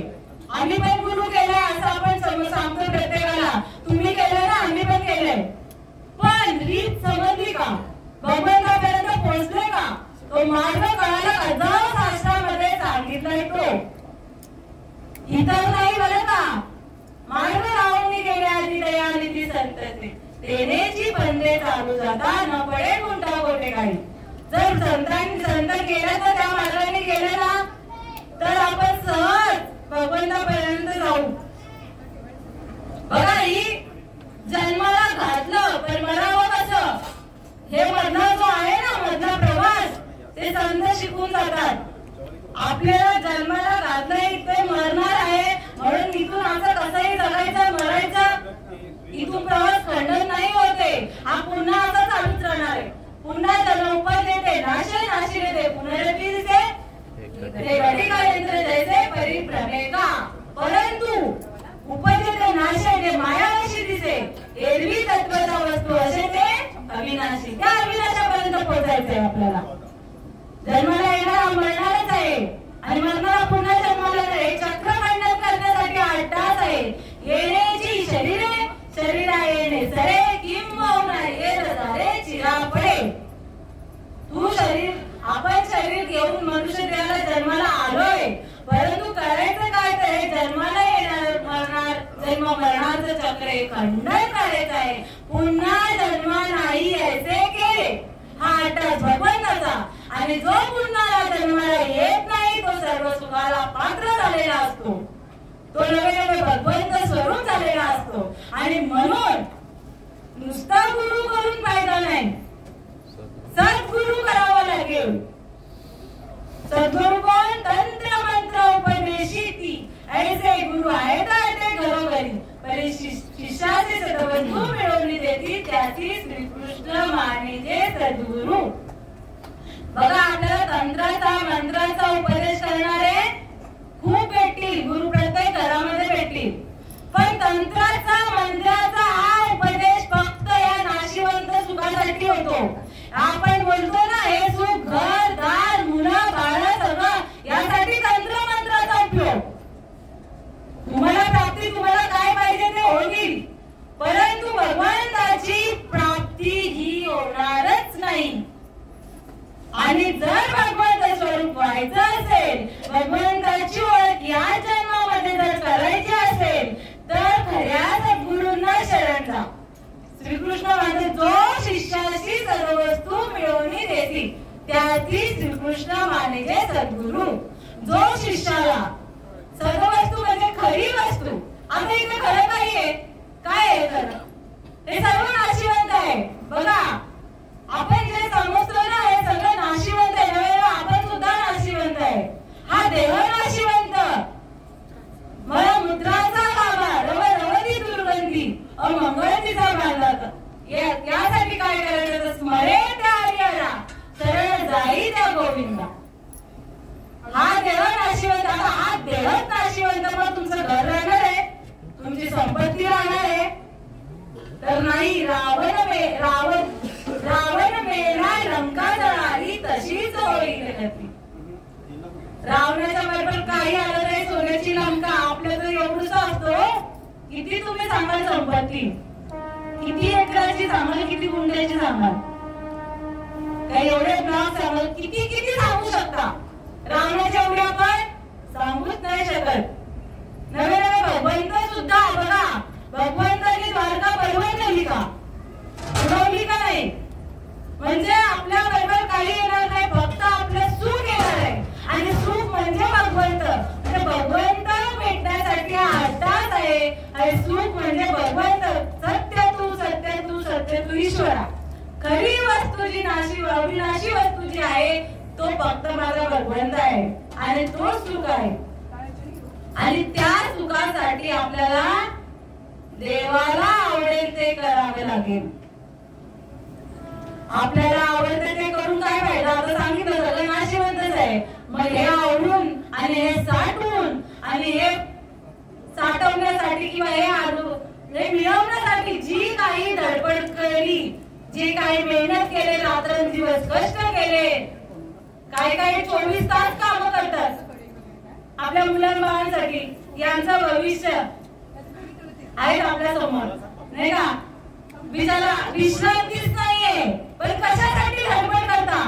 S1: आम्ही पण गुरु केलाय असं आपण सांगतो प्रत्येकाला. तुम्ही केलंय ना, आम्ही पण केलंय. पण रीत समजली का? भगवंतापर्यंत पोहोचले का? तो मार्ग कळाला का? जो शास्त्रामध्ये सांगितलाय तो इतर नाही बरं का. मार्ग लावून गेले आधी दयानिधी संतते, देण्याची बंदे चालू जाता न पडे गुंटा गोटे काही. जर संत गेला तर त्या मार्गाने गेले ना तर आपण सहज भगवंतापर्यंत जाऊ. बघा, ही जन्माला घातलं पण मरावं कसं, हे मधला जो आहे ना मधला प्रवास, ते संत शिकून जातात. आपल्याला जन्माला घातलंय ते मरणार आहे म्हणून इथून असं कसंही जगायचं मरायचं, इथून प्रवास खंडन नाही होते. हा पुन्हा असं चालूच राहणार आहे. पुन्हा जन्म देते, नाशे नाशी देते, पुनरपी दिसे ते घटिका यंत्र जैसे परिभ्रमे का. परंतु उपजते नाशे ते मायावशी दिसे, एरवी तत्वता वस्तू असे ते अविनाशी. त्या अविनाशापर्यंत पोहोचायचंय आपल्याला. जन्माला येणारा मरणारच आहे आणि मरणारा पुन्हा जन्माला नाही. चक्र खंडन करण्यासाठी 8 तास आहे. येण्याची शरीरे, शरीरा येणे सरे, किंबहुना येत सारे चिरा पडे. तू शरीर, आपण शरीर घेऊन मनुष्य देहाला जन्माला आलोय, परंतु करायचं काय तर हे जन्माला येणार मरणार जन्म मरणाचं चक्र खंडन करायचं आहे. पुन्हा जन्म नाही यायचे केले. हा 8 तास भगवंताचा. आणि जो पुन्हा जन्माला येत नाही तो सर्व सुखाला पात्र झालेला असतो. तो नवे नवे भगवंत स्वरूप झालेला असतो. आणि म्हणून नुसता गुरु करून फायदा नाही, सद्गुरु करावा लागेल. सद्गुरु कोण? तंत्र मंत्र उपदेशी ती ऐसे गुरु आहेत ते घरोघरी. परी शिष्याचे सद्वस्तू मिळवली देती, त्याची श्रीकृष्ण मानेचे सद्गुरु. बघा, आपल्याला तंत्राचा मंत्राचा उपदेश करणारे खूप भेटतील, गुरु प्रत्येक घरामध्ये भेटतील. पण तंत्राचा मंत्राचा हा उपदेश फक्त या नाशिवंत सुखासाठी होतो. आपण बोलतो ना, हे सुख घर दार मुलं बाळ सगळं यासाठी तंत्र मंत्राचा उपयोग. तुम्हाला प्राप्ती, तुम्हाला काय पाहिजे ते होईल, परंतु भगवंताची प्राप्ती ही होणारच नाही. आणि जर भगवंत स्वरूप व्हायचं असेल, भगवंताची ओळख या जन्मामध्ये जर करायची असेल तर खऱ्या सद्गुरूंना शरण जा. श्रीकृष्ण म्हणजे जो शिष्याशी सर्व वस्तू मिळवून देतील त्याची श्रीकृष्ण मानेचे सद्गुरू. जो शिष्याला सर्व वस्तू म्हणजे खरी वस्तू. आता इथे खरं काही आहे, काय आहे खरं? हे सर्व नाशिवंत आहे. बघा, आपण जे समजतो ना हे सगळं नाशिवंत आहे. नव्हे, आपण सुद्धा नाशिवंत आहे. हा देह नाशिवंत. मला मुद्राचा बाबा रव रवती दुर्गंधी अमंगळतीचा बांधला. यासाठी काय करायचं? स्मरे त्या हरिहरा, सरळ जाई त्या गोविंदा. हा देह नाशिवंत. हा देहच नाशिवंत, पण तुमचं घर राहणार आहे, तुमची संपत्ती राहणार आहे तर नाही. रावण मेला लंका जळाली तशीच होईल गती. रावणाच्या बरोबर काही आलं नाही, सोन्याची लंका. आपलं तर एवढंच असतो. किती तुम्ही सांगाल संपत्ती, किती एकराची सांगाल, किती गुंड्याची सांगाल, काही एवढे ब्लॉक सांगाल, किती किती सांगू शकता. रावणाच्या एवढे आपण सांगूच नाही शकत. नवे नवे भगवंत सुद्धा बघा, भगवंतांनी द्वारका बनवली का? बनवली का नाही? म्हणजे आपल्या बरोबर काही येणार नाही, फक्त आपलं सुख येणार आहे. आणि सुख म्हणजे भगवंत. म्हणजे भगवंत भेटण्यासाठी 8 तास आहे. आणि सुख म्हणजे भगवंत. सत्य तू सत्य तू सत्य तू ईश्वरा. खरी वस्तू जी अविनाशी वस्तू जी आहे तो फक्त माझा भगवंत आहे आणि तो सुख आहे. आणि त्या सुखासाठी आपल्याला देवाला आवडेल ते करावे लागेल. आपल्याला आवडतं ते करून काय फायदा? आता सांगितलं सगळं नाशिवंतच आहे. मग हे आवडून आणि हे साठवून आणि हे साठवण्यासाठी किंवा हे मिळवण्यासाठी जी काही धडपड केली, जी काही मेहनत केले, रात्रंदिवस कष्ट केले, काही 24 तास काम करतात आपल्या मुलांबाळांसाठी, यांचं भविष्य आहे आपल्या समोर, नाही का? बिचारा विश्रांतीच नाहीये, पण कशासाठी धडपड करता?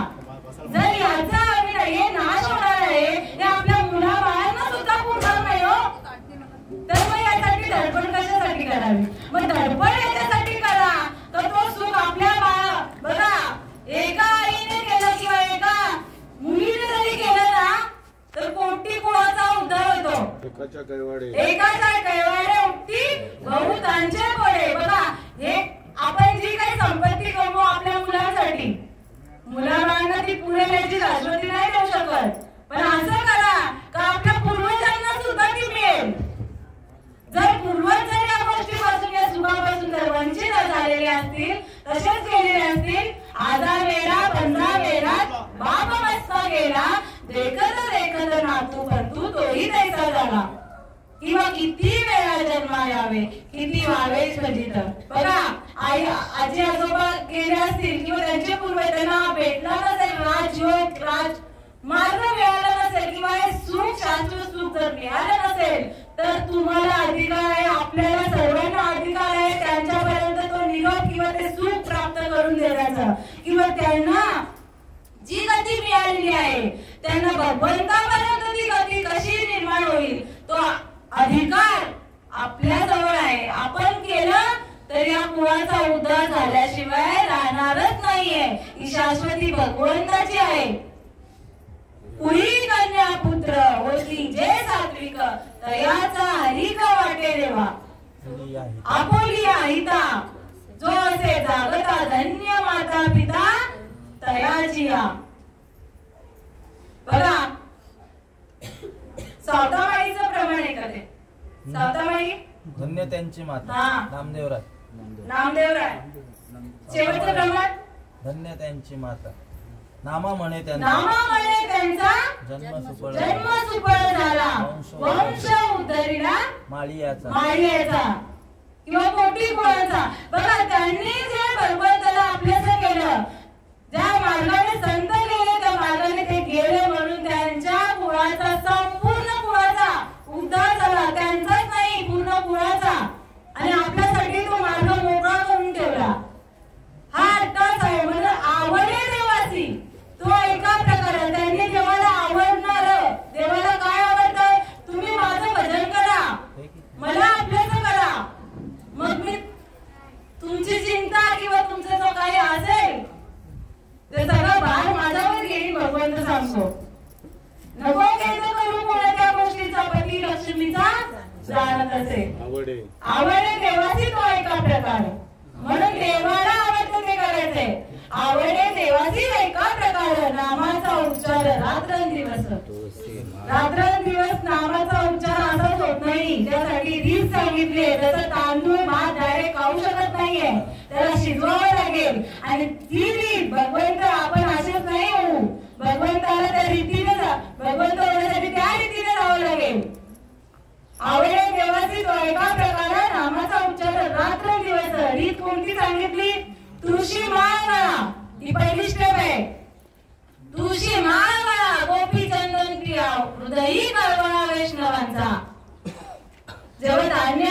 S1: जर याचा हे नाश होणार आहे, हे आपल्या मुलाबाळांना सुद्धा पुरणार नाही हो, तर मग यासाठी धडपड कशासाठी करावी? मग धडपड याच्यासाठी करा तर तो सुख आपल्या बाळा, बघा एका आईने केलं किंवा एका मुलीने जरी केलं ना तर कोटी कुळाचा उद्धार होतो. एकाच्या कैवाडे उठती बहुतांचे पडे. बघा हे आपण जी काही संपत्ती कमवू आपल्या मुलांसाठी, मुलाबाळांना ती पुरेण्याची शाश्वती नाही देऊ शकत, पण असं करा का आपल्या पूर्वजांना सुद्धा ती मिळेल. जर पूर्वज जर या गोष्टीपासून, या सुखापासून जर वंचित झालेले असतील, तसेच केलेले असतील, आजार वेळा 15 वेळा बाप बसता गेला, देखत नातू परतू तोही तैसा झाला. किंवा किती वेळा जन्मा यावे, किती व्हावे फजित. बघा आई आजी आजोबा गेले असतील किंवा त्यांचे पूर्वज, त्यांना भेटला नसेल राजयोग, मार्ग मिळाला नसेल किंवा हे सुख, शाश्वत सुख जर मिळालं नसेल, तर तुम्हाला अधिकार आहे, आपल्याला सर्वांना अधिकार आहे त्यांच्यापर्यंत तो निरोप किंवा ते सुख प्राप्त करून देण्याचा, किंवा त्यांना जी गती मिळालेली आहे त्यांना भगवंतापर्यंत ती गती कशी निर्माण होईल, तो अधिकार आपल्या जवळ आहे. आपण केलं तर या कुळाचा उद्धार झाल्याशिवाय राहणारच नाहीये. ही शाश्वती भगवंताची आहे. कुळी कन्या पुत्र होती जे सात्विक, तयाचा हरिका वाटे देवा. आपोली आहिता जो असे जागता, धन्य माता पिता तयाची. बघा सावतामाईचं प्रमाण आहे का ते? सावतामाई
S3: धन्य त्यांची माता,
S1: नामदेवराय. शेवटचं प्रमाण
S3: धन्य त्यांची माता, नामा म्हणे त्यांचा जन्म
S1: सुफळ झाला, वंश उद्धरिला माळियाचा किंवा कोटी कुळाचा. बघा त्यांनी जे भगवंताला आपल्याचं केलं, ज्या मार्गाने संत गेले त्या मार्गाने ते गेले, म्हणून त्यांच्या कुळाचा, संपूर्ण कुळाचा उद्धार झाला. त्यांचाच नाही, पूर्ण कुळाचा. आणि आपल्यासाठी तो मार्ग मोकळा करून ठेवला. हा अट्टाच आहे. म्हणजे आवडे देवासी, तो एका प्रकारे त्यांनी देवाला आवडणार. देवाला काय आवडतं? तुम्ही माझं भजन करा, मला आपल्याचं करा, मग मी तुमची चिंता किंवा तुमचं जो काही असेल ते सगळं भार माझ्यावर घेईन, भगवंत सांगतो. नको केलं करू कोणाच्या गोष्टीचा, पती लक्ष्मीचा जाणत असेल. आवडे देवासी तो एका प्रकारे, म्हणून देवाला आवडतं ते करायचंय. आवडे देवासी एका प्रकारे नामाचा उच्चार रात्रंदिवस नामाचा उच्चार असाच होत नाही. त्यासाठी रीत सांगितली. त्याचा तांदूळ भात डायरेक्ट खाऊ शकत नाहीये, त्याला शिजवावं लागेल. आणि ती रीत भगवंत, आपण असेच नाही होऊ, भगवंताला त्या रीतीने भगवंत होण्यासाठी त्या रीतीने जावं लागेल. आवडे देवासी तो एका प्रकारे नामाचा उच्चार रात्रंदिवस. रीत कोणती सांगितली? तुळशी माळ गळा, ही पहिली स्टेप आहे. तुळशी माळ गळा, गोपी चंदन प्रिया, हृदयी कळवळा वैष्णवांचा. जेव्हा धान्य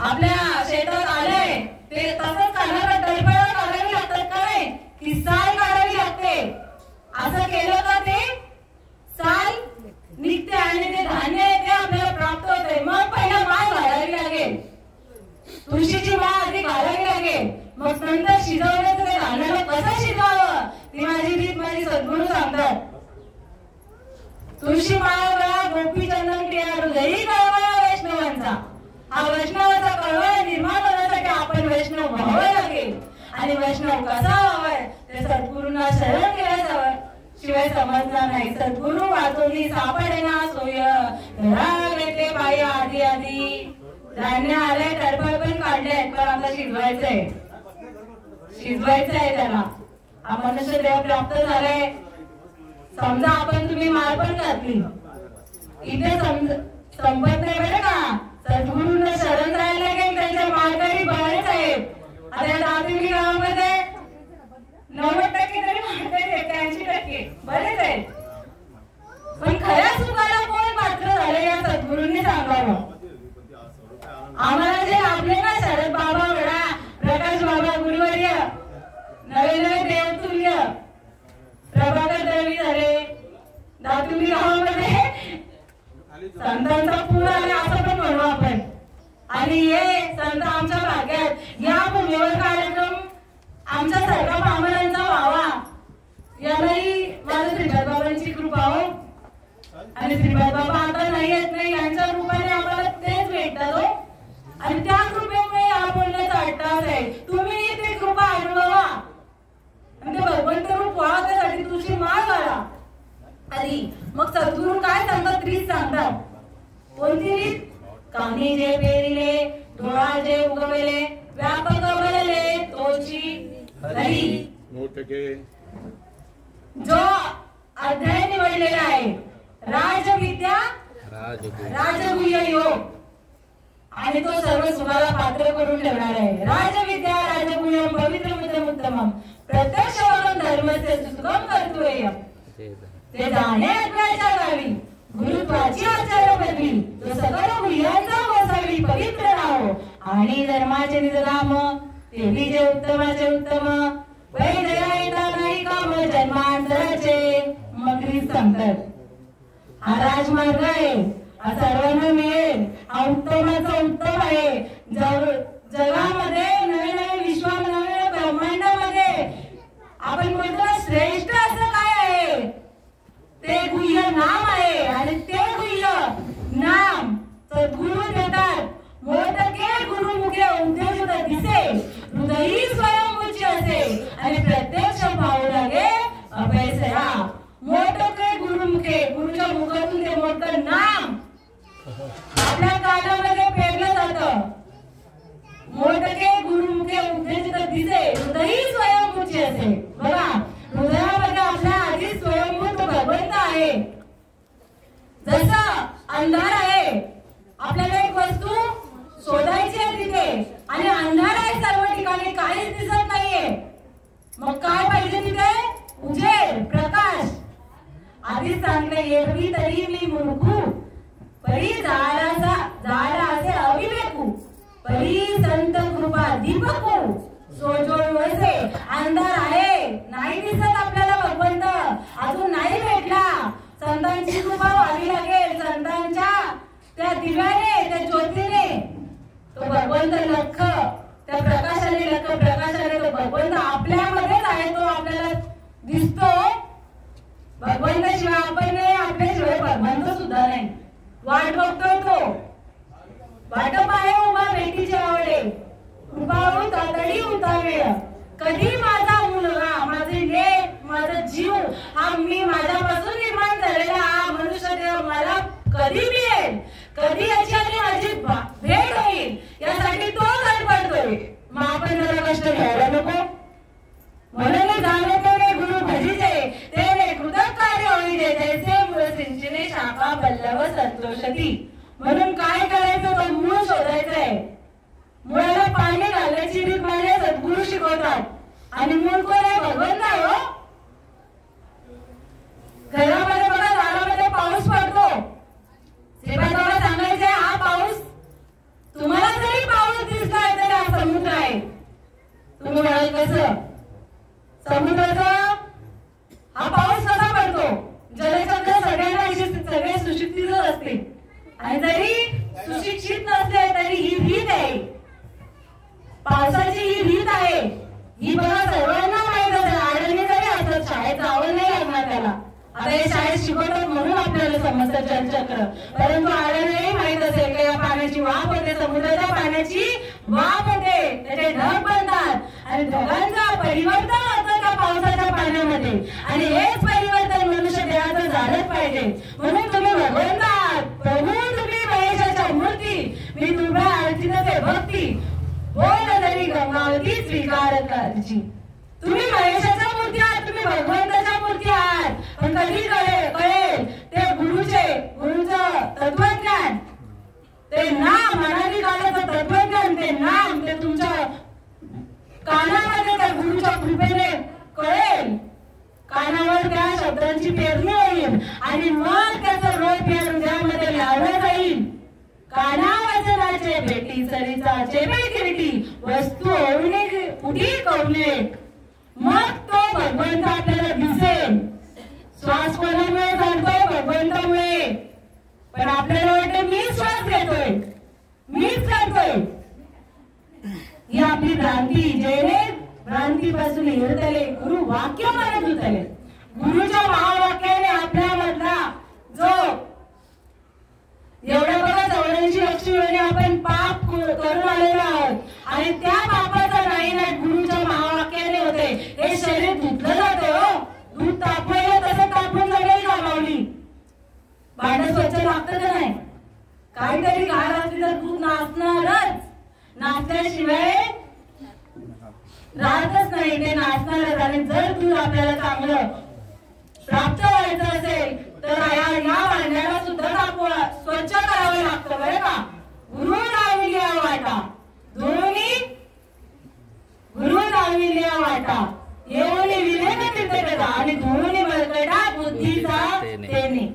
S1: आपल्या शेतात आलंय ते तसंच काढायला, तळपळा काढावी लागतात का नाही, ती साल काढावी लागते. असं केलं का ते साल निघते आणि ते धान्य ते आपल्याला प्राप्त होते. मग पहिला माळ घालावी लागेल, तुळशीची माळ आधी घालावी लागेल, मग नंतर शिजवण्याचं ते धान्याला कसं शिजवावं ती माझी रीत माझी सद्गुरू सांगतात. तुळशी माळ गळा, गोपी चंदन प्रिया, हृदयी कळवळा वैष्णवांचा. हा वैष्णवाचा कळवळ निर्माण होण्यासाठी आपण वैष्णव व्हावं लागेल. आणि वैष्णव कसा व्हावं ते सद्गुरूंना शरण गेल्याशिवाय शिवाय समजणार नाही. सद्गुरू वाचोनी सापडेना सोय, घरावेते बाई आधी आधी. धान्य आलंय, टरफळ पण काढले, पण आता शिजवायचंय. शिजवायचं आहे त्याला. हा मनुष्य देह प्राप्त झालाय. समजा आपण तुम्ही माळ पण घातली, इथे संपत नाही बरं का. सद्गुरूंना शरण राहायला काही त्यांच्या माळकरी बरेच आहेत. आता दातिवली गावामध्ये 90% तरी माळकरी आहेत, 80% बरेच आहेत. पण खऱ्या सुखाला कोण पात्र झाले या सद्गुरूंनी सांगावं. आम्हाला जे आपले ना शरद बाबा म्हणा, प्रकाश बाबा गुरुवर्य, नवे नवे देवतुल्य प्रभाकर दळवी झाले, दातुली गावामध्ये संतांचा पूर आला असं पण म्हणू आपण. आणि हे संत आमच्या भाग्यात या भूमीवर कार्यक्रम आमच्या सारख्या पामरांचा व्हावा, यालाही माझ्या श्रीपाद बाबांची कृपा हो. आणि श्रीपाद बाबा आता नाही येत नाही, यांच्या रूपाने आम्हाला तेच भेटतात हो. आणि त्या कृपेमुळे या बोलण्याचा अट्टास आहे. तुम्ही ती कृपा अनुभवा आणि ते भगवंत रूप व्हा, त्यासाठी तुझी माळ घाला. आणि मग सद्गुरू काय सांगतात, रीत सांगतात. कोणती रीत? कानी जे पेरिले, डोळा जे उगवले, व्यापक बनले तोची हरी. जो अध्याय निवडलेला आहे राजविद्या राजगुह्य योग, आणि तो सर्व सुखाला पात्र करून ठेवणार आहे. राजविद्या राजगुह्य पवित्र उत्तमम प्रत्यक्ष धर्मचे सुगम कर्तव्य, ते जाणे आत्म्याच्या गावी गुरुत्वाची आचार्य पदवी, तो सकल गुह्यांचा वसावी पवित्र नाव, आणि धर्माचे निजधाम ते जे उत्तमाचे उत्तम, वै दया येता नाही काम जन्मांतराचे. मग रीत सांगतात, हा राजमार्ग आहे, हा सर्वांना मिळेल, हा उत्तमाचा उत्तम आहे. जगामध्ये नवे नवे विश्वामध्ये ब्रह्मांडामध्ये आपण म्हणतो श्रेष्ठ असं काय आहे, ते गुह्य नाम आहे. आणि ते गुह्य नाम सद्गुरू देतात. मोठके गुरुमुखे उद्देश दिसे, हृदयी स्वयंभूची असे, आणि प्रत्यक्ष पाहू लागे अभयसया. मोठके गुरुमुखे, गुरुच्या मुखातून ते मोठं नाम आपल्या कानामध्ये पेरलं जातं. मोठके गुरुमुखे उद्देशित दिसे, हृदयी स्वयंभूची असे. बघा, हृदयामध्ये आपल्या आधी स्वयंभूत भगवंत आहे. जसं अंधार आहे, आपल्याला एक वस्तू शोधायची आहे तिथे, आणि अंधार आहे सर्व ठिकाणी, काहीच दिसत नाहीये. मग काय पाहिजे तिथे? उजेड, प्रकाश. आधीच सांगले, एरवी तरी मी मूर्खू, परी झाला असे अविवेकू, परी संत कृपा दीपकू, सोजोड वसे. अंधार आहे, नाही दिसत आपल्याला भगवंत, अजून नाही भेटला. संतांची कृपा व्हावी लागेल. संतांच्या त्या दिव्याने, त्या ज्योतीने तो भगवंत लख, त्या प्रकाशाने लख, प्रकाशाने तो भगवंत आपल्यामध्येच आहे, तो आपल्याला दिसतो. भगवंत शिवाय आपण नाही, आपल्याशिवाय भगवंत सुद्धा नाही. वाट बघतोय तो, वाटप आहे उभा भेटीची आवडे, कृपाळू तातडी उतावेळ. कधी माझा मुलगा, माझे लेक, माझा जीव, हा मी माझ्यापासून निर्माण झालेला हा मनुष्य देह मला कधी मिळेल, कधी याची माझी भेट होईल, यासाठी तो धडपडतोय. मग आपण जरा कष्ट घ्यायला नको. म्हणून जाणे तेरे गुरु भजीचे, तेरे कृतक कार्य होईले, जैसे मूळ सिंचने शाखा पल्लव संतोषती. म्हणून काय करायचं, तो मूळ शोधायचंय. मुळाला पाणी घालायची रीत म्हणजे सद्गुरू शिकवतात. आणि मूळ कोण आहे? भगवंत आहे हो. घरामध्ये बघा, दारामध्ये पाऊस पडतो, श्रीपाद सांगायचे हा पाऊस तुम्हाला जरी पाऊस दिसलाय तरी हा समुद्र आहे. तुम्ही म्हणाल कसं? समुद्राचा हा पाऊस कसा पडतो? जलचक्र सगळ्यांना सगळे सुशिक्षित असते, आणि जरी सुशिक्षित नसले तरी ही रीत आहे, पावसाची ही रीत आहे. ही बघा सर्वांना माहित असेल. आडणी जरी असत, शाळेत जावं नाही लागणार त्याला. आता हे शाळेत शिकवतात म्हणून आपल्याला समजतं जलचक्र, परंतु आडणही माहित असेल का या पाण्याची वाफ होते, समुद्राच्या पाण्याची वाफ होते, त्याचे ढग बनतात, आणि ढगांचं परिवर्तन होतं त्या पावसाच्या पाण्यामध्ये. आणि हेच परिवर्तन मनुष्य देहाचं झालंच पाहिजे. म्हणून तुम्ही भगवंत आहात, प्रभू तुम्ही महेशाच्या मूर्ती, मी तुझ्या आरतीचे भक्ती. बोल करी गंगावती स्वीकार करची. तुम्ही महेशाच्या मूर्ती आहात, तुम्ही भगवंताच्या मूर्ती आहात, पण कधी कळेल ते गुरुचं तत्वज्ञान, ते नाम अनादी काळाचं तत्वज्ञान, ते नाम ते तुमच्या कानामध्ये त्या गुरुच्या कृपेने कळेल, कानावर त्या शब्दांची पेरणी होईल आणि मग त्याचं रोप या हृदयामध्ये लावलं जाईल. काना वाचनाचे भेटी सरीचा चेबे किरीटी वस्तू ओढणे उठी कवले, मग तो भगवंत आपल्याला दिसेल. श्वास कोणामुळे चालतोय? भगवंतामुळे. पण आपल्याला वाटतं मी श्वास घेतोय, मीच करतोय. ही आपली भ्रांती, जेणे भ्रांतीपासून हिरतले गुरु वाक्य म्हणत होतले. गुरुच्या महावाक्याने आपल्यामधला जो एवढ्या बघा 84 लक्ष वेळी आपण पाप करून आलेलो आहोत आणि त्या पापाचा नाईनाट गुरुच्या महावाक्याने होते. हे शरीर धुतलं जाते हो, दूध तापवायला तसं तापवून जगेल का माऊली? भांडं स्वच्छ लागतं का नाही? काहीतरी घाण असली तर दूध नाचणारच, नाचल्याशिवाय राहतच नाही, ते नाचणारच. आणि जर दूध आपल्याला चांगलं प्राप्त व्हायचं असेल तर या भांड्याला सुद्धा तापवा, स्वच्छ करावं लागतं बरं का. गुरु नाविल्या वाटा दोन्ही, गुरु नाविल्या वाटा येऊन विवेक तीर्थकथा आणि दोन्ही मलकडा बुद्धीचा तेने.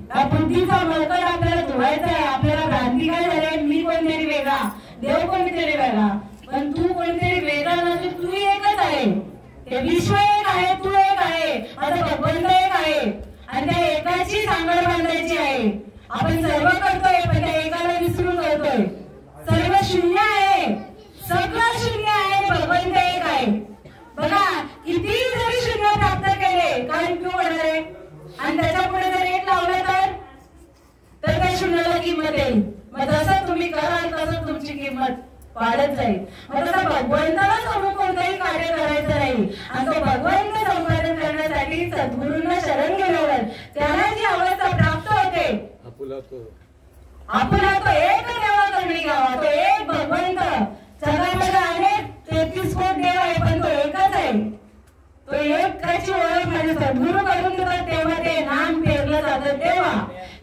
S1: या बुद्धीचा मलकड आपल्याला धुवायचा आहे. आपल्याला भ्रांती काय झाली? मी कोणतरी वेगळा, देव कोणतरी वेगळा, पण तू कोणतरी वेगळा नसून तू एकच आहे. हे विश्व एक आहे, तू एक आहे, आता भगवंत एक आहे आणि त्या एकाची सांगड बांधायची आहे. आपण सर्व करतोय पण त्या एकाला विसरून करतोय. सर्व शून्य आहे, सगळं शून्य आहे, भगवंत एक आहे. बघा किती जरी शून्य प्राप्त केले काय उपयोग होणार आहे? आणि त्याच्या पुढे जर एक लावलं तर त्या शून्याला किंमत येईल. मग जसं तुम्ही कराल तसं तुमची किंमत वाढत जाईल. मग तसं भगवंताला समोर कोणतंही कार्य करायचं नाही आणि तो भगवंत संपादन करण्यासाठी सद्गुरूंना शरण गेल्यावर त्याला जी अवस्था प्राप्त होते, आपुला तो एक देवा करणी गावा, तो एक भगवंत. जगामध्ये अनेक 33 कोटी देव आहे पण तो एकच आहे. तो एकाची ओळख म्हणजे सद्गुरू करून देतात तेव्हा ते नाम पेरलं जातं. तेव्हा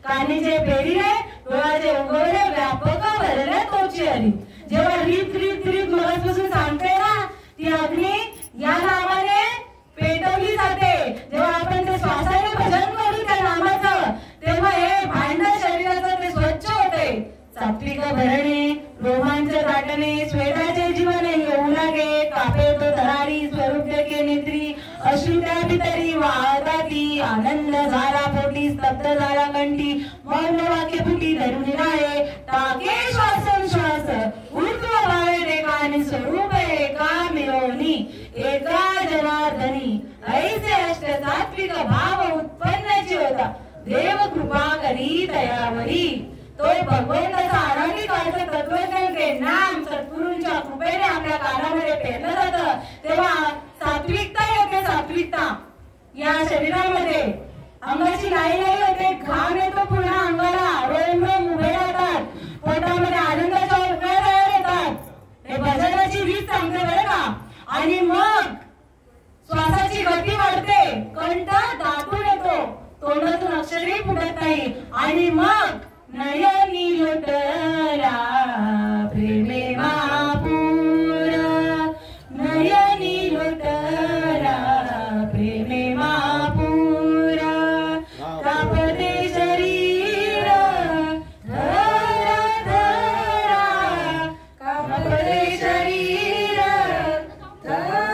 S1: कानी जे पेरिले डोळ्याचे उगवले व्यापक भरले तोची हरी. जेव्हा रीत रीत रीत मगासपासून सांगते ना ती अग्नी या नावाने पेटवली जाते. जेव्हा आपण ते श्वासाने भजन करू त्या नामाचं तेव्हा हे भांड शरीराचं ते स्वच्छ होते. सात्विक भरणे, रोमांच दाटणे, स्वेदाचे जीवन येऊ लागे, कापे तो धरारी स्वरूप के नेत्री, अश्रुत्या भितरी वाहताती, आनंद झाला पोटी, स्तब्ध झाला कंठी, मौन वाक्य फुटी धरून राहे, टाके श्वासोश्वास ऊर्ध्व भावे रेखानी स्वरूप एका मिळवणी एका जनार्दनी. ऐसे अष्ट सात्विक भाव उत्पन्नाची होता देव कृपा करी तयावरी. तो भगवंताचा अनादी काळचं तत्वज्ञान ते नाम सद्गुरूंच्या कृपेने आपल्या कानामध्ये पेरलं जातं. तेव्हा सात्विकता येते. सात्विकता या शरीरामध्ये अंगाची लाई होते, घाम येतो पूर्ण अंगाला, रोम उभे राहतात, पोटामध्ये आनंदाच्या उकळ्या तयार होतात. हे भजनाची रीत सांगते बरं का. आणि मग श्वासाची गती वाढते, कंठ दाटून येतो, तोंडातून अक्षरही फुटत नाही. आणि मग नयनी लोटला प्रेमे महापूर, नयनी लोटला प्रेमे महापूर, कापते शरीर धरा धरा, कापते शरीर धरा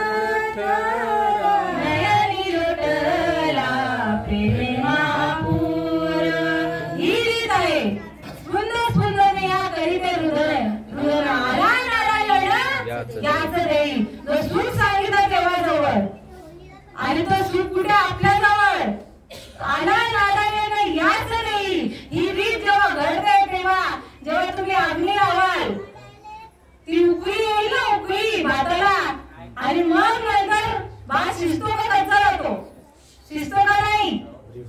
S1: धरा, नयनी लोटला प्रेमे महापूर. ही रीत आहे. स्फुंद स्फुंदने या करीते हृदय, हृदय नारायण नारायण याच देई. जो सुख सांगितलं तेव्हा जवळ आणि तो सुख कुठे आपल्या जवळ आला नारायण याच देई. ही रीत जेव्हा घडते तेव्हा जेव्हा तुम्ही अग्नी लावाल ती उकळी येईल ना, उकळी भाताला, आणि मग नंतर भात शिजतो का कच्चा राहतो? शिजतो का नाही?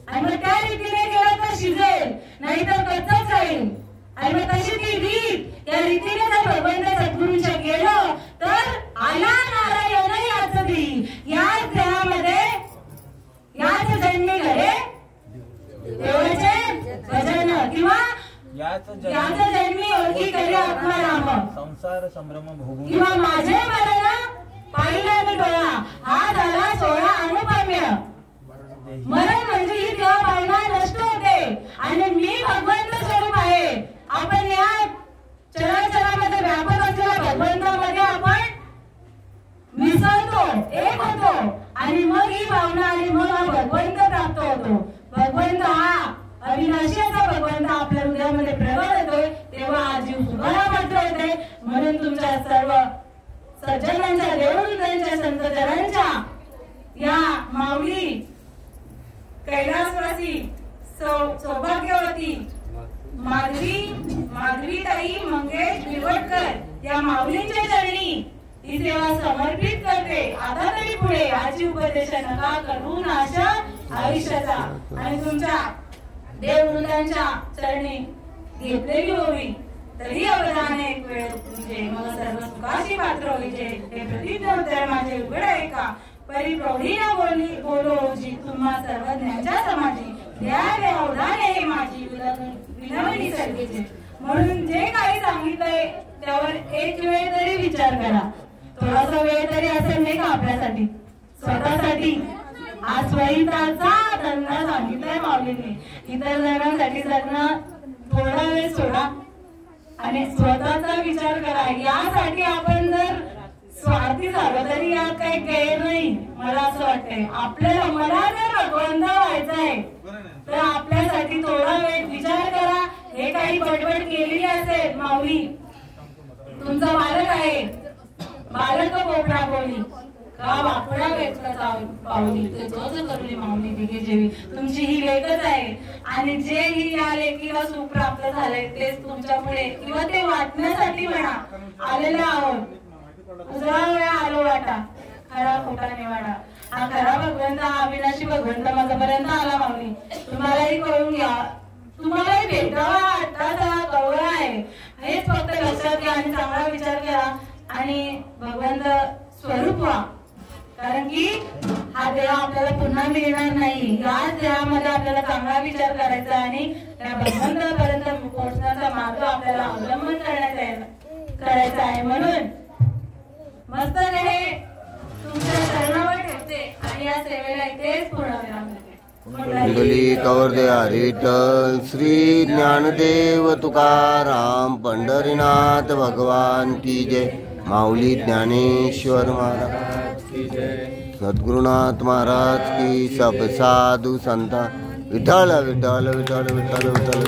S1: आणि मग त्या रीतीने गेलं तर शिजेल, नाहीतर कच्चाच राहील. आणि मग तशी ती रीत, या रीतीने जर भगवंत सद्गुरूंच्या गेलं तर माझं जन्मी ओळखी करी आत्माराम
S3: संसार संभ्रम भोगून
S1: किंवा माझे मरण पाहिला मी डोळा हा झाला सोळा अनुपम्य मरण म्हणजे ही देह भावना नष्ट होते आणि मी भगवंत स्वरूप आहे. आपण या चराचरामध्ये व्यापक असलेल्या भगवंतामध्ये आपण मिसळतो, एक होतो आणि मग ही भावना आणि मग हा भगवंत प्राप्त होतो. भगवंत हा अविनाशी असा भगवंत आपल्या हृदयामध्ये प्रगट होतोय तेव्हा हा जीव सुखाला पात्र होते. म्हणून तुमच्या सर्व सज्जनांच्या देवदूतांच्या संतजनांच्या या माऊली कैलासवासी सौभाग्यवती माधवीताई मंगेश बिवटकर या माऊलींच्या चरणी ही सेवा समर्पित करते. आता तरी पुढे आजी उपदेश नका करू नाशा आयुष्याचा आणि तुमच्या देवदूतांच्या चरणी घेतलेली होवी तरी अवधान एक वेळ तुझे मग सर्व सुखाची पात्र होईचे हे प्रतिज्ञोत्तर माझे उघड आहे का परी प्रौढी न बोलो जी तुम्हा सर्वज्ञांच्या समाजी द्यावे अवधान हे माझी विनवणी सर्गीचे. म्हणून जे काही सांगितलंय त्यावर एक वेळ तरी विचार करा. थोडासा वेळ तरी असेल नाही का आपल्यासाठी स्वतःसाठी. हा स्वहिताचा धंदा सांगितलाय माऊलीने. इतर जणांसाठी जगणं थोडा वेळ सोडा आणि स्वतःचा विचार करा. यासाठी आपण जर स्वार्थी झालो तरी यात काही गैर नाही. मला असं वाटतंय आपल्याला मला जर भगवंत व्हायचंय तर आपल्यासाठी थोडा वेळ विचार करा. हे काही बडबड केलेली असेल माऊली तुमचा बालक आहे बालक पोपडा बोली का वापडा वेचला पावली ते जोज करुली माऊली दिगे जेवी तुमची ही लेखच आहे आणि जे ही या लेखीला सुख प्राप्त झालंय तेच तुमच्या पुढे किंवा ते वाटण्यासाठी म्हणा आलेले आहोत. उजळा वेळा आलो वाटा खरा खोटा निवाडा. हा खरा भगवंत हा अविनाशी भगवंत माझ्यापर्यंत आला माऊली. तुम्हालाही कळून घ्या तुम्हालाही भेटावा आत्ताचा कळवळा आहे हेच फक्त लक्षात घ्या आणि चांगला विचार करा आणि भगवंत स्वरूप व्हा. कारण की हा देह आपल्याला पुन्हा मिळणार नाही. याच देहामध्ये आपल्याला चांगला विचार करायचा आणि त्या भगवंतापर्यंत पोहोचण्याचा मार्ग आपल्याला अवलंबन करायचा आहे. म्हणून मस्त हे तुमच्या चरणावर ठेवते आणि या सेवेला इथेच पूर्णविराम देते.
S4: कुंडली कवर्दे हरी विठ्ठल श्री ज्ञानदेव तुकाराम पंढरीनाथ भगवान की जय. माऊली ज्ञानेश्वर महाराज की जय. सद्गुरुनाथ महाराज की सब साधु संता विठ्ठल विठ्ठल विठ्ठल विठ्ठल विठ्ठल.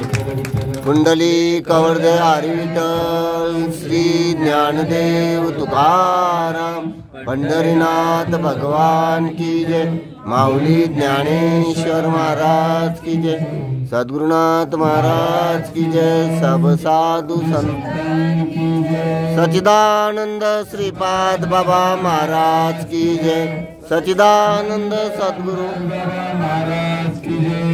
S4: कुंडली कवर्दे हरी विठ्ठल श्री ज्ञानदेव तुकाराम पंढरीनाथ भगवान की जय. माऊली ज्ञानेश्वर महाराज की जय. सद्गुरुनाथ महाराज की जय. सब साधु संत सच्चिदानंद श्रीपाद बाबा महाराज की जय. सच्चिदानंद सद्गुरु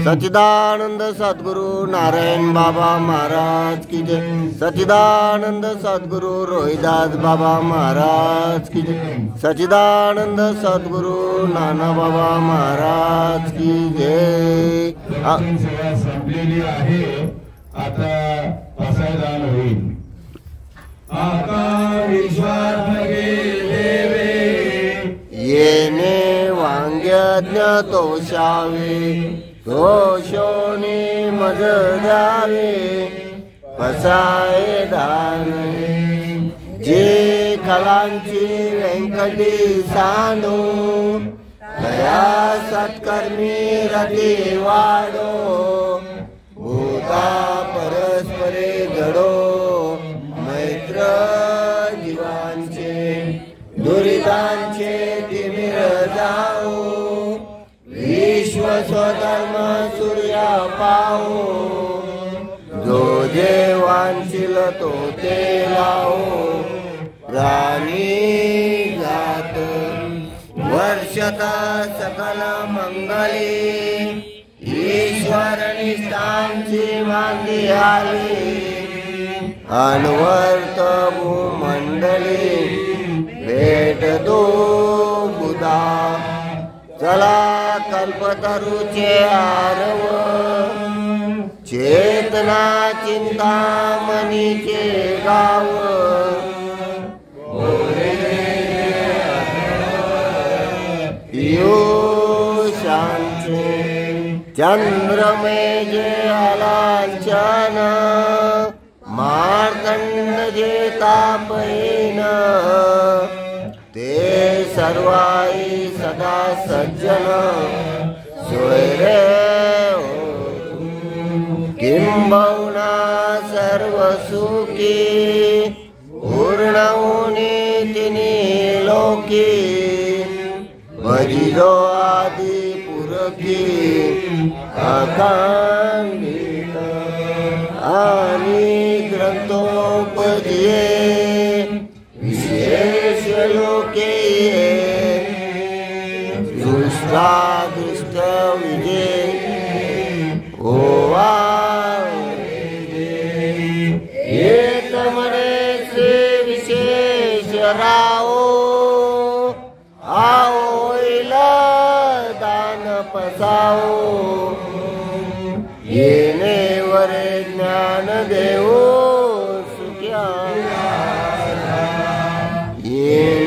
S4: सच्चिदानंद सद्गुरु नारायण बाबा महाराज की जय. सच्चिदानंद सद्गुरु रोहिदास बाबा महाराज की जय. सच्चिदानंद सद्गुरु नाना बाबा महाराज की जय.
S5: सेवा संपलेली आहे. आता पसायदान होईल. आता विश्वास गेलेवे
S4: येणे वांग्यज्ञ तोषावे तोषोनी मज द्यावे पसाय दाने जे कलांची व्यंकटी सांडो दया सत्कर्मी रती वाढो भूता परस्परे घडो मैत्र जीवांचे दुरितांचे तिमिर जाओ विश्व स्वधर्म सूर्य पाओ जो जे वांछिल तो ते लाओ प्राणी जात वर्षता सकल मंगली ईश्वर निष्ठांची मांगी आली अनवर्त भूमंडली भेट दो बुधा चला कल्पतरुचे आरव चेत रत्ना चिंतामणीचे गाव पियुषांचे चंद्रमेजे अलांछन मार्तंड जे तापहीन ते सर्वाई सदा सज्जन सोयरे किंबहुना सर्व सुखी पूर्णहुनी तिनी लोकी भजिलो आदि पुरकी अखंडित आणि ग्रंथोपदिये विशेष लोके दृष्टादृष्ट विजय ओवा येत म्हणे श्री विशेष राओ आओइला दान पसाओ येणे वरे ज्ञान देवो सुख्या ये